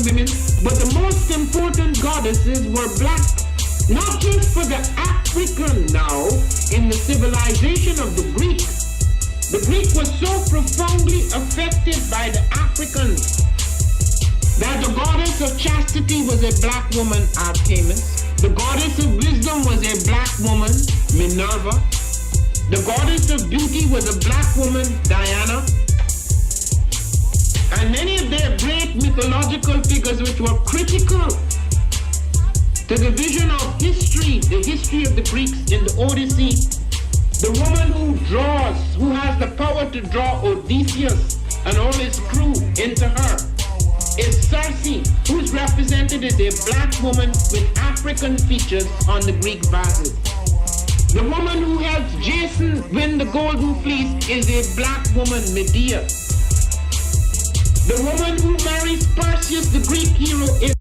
Women, but the most important goddesses were black, not just for the African now in the civilization of the Greek. The Greek was so profoundly affected by the Africans that the goddess of chastity was a black woman, Artemis. The goddess of wisdom was a black woman, Minerva. The goddess of beauty was a black woman, Diana. And many of their great mythological figures which were critical to the vision of history, the history of the Greeks in the Odyssey. The woman who has the power to draw Odysseus and all his crew into her is Circe, who is represented as a black woman with African features on the Greek vases. The woman who helps Jason win the Golden Fleece is a black woman, Medea. The woman who marries Perseus, the Greek hero, is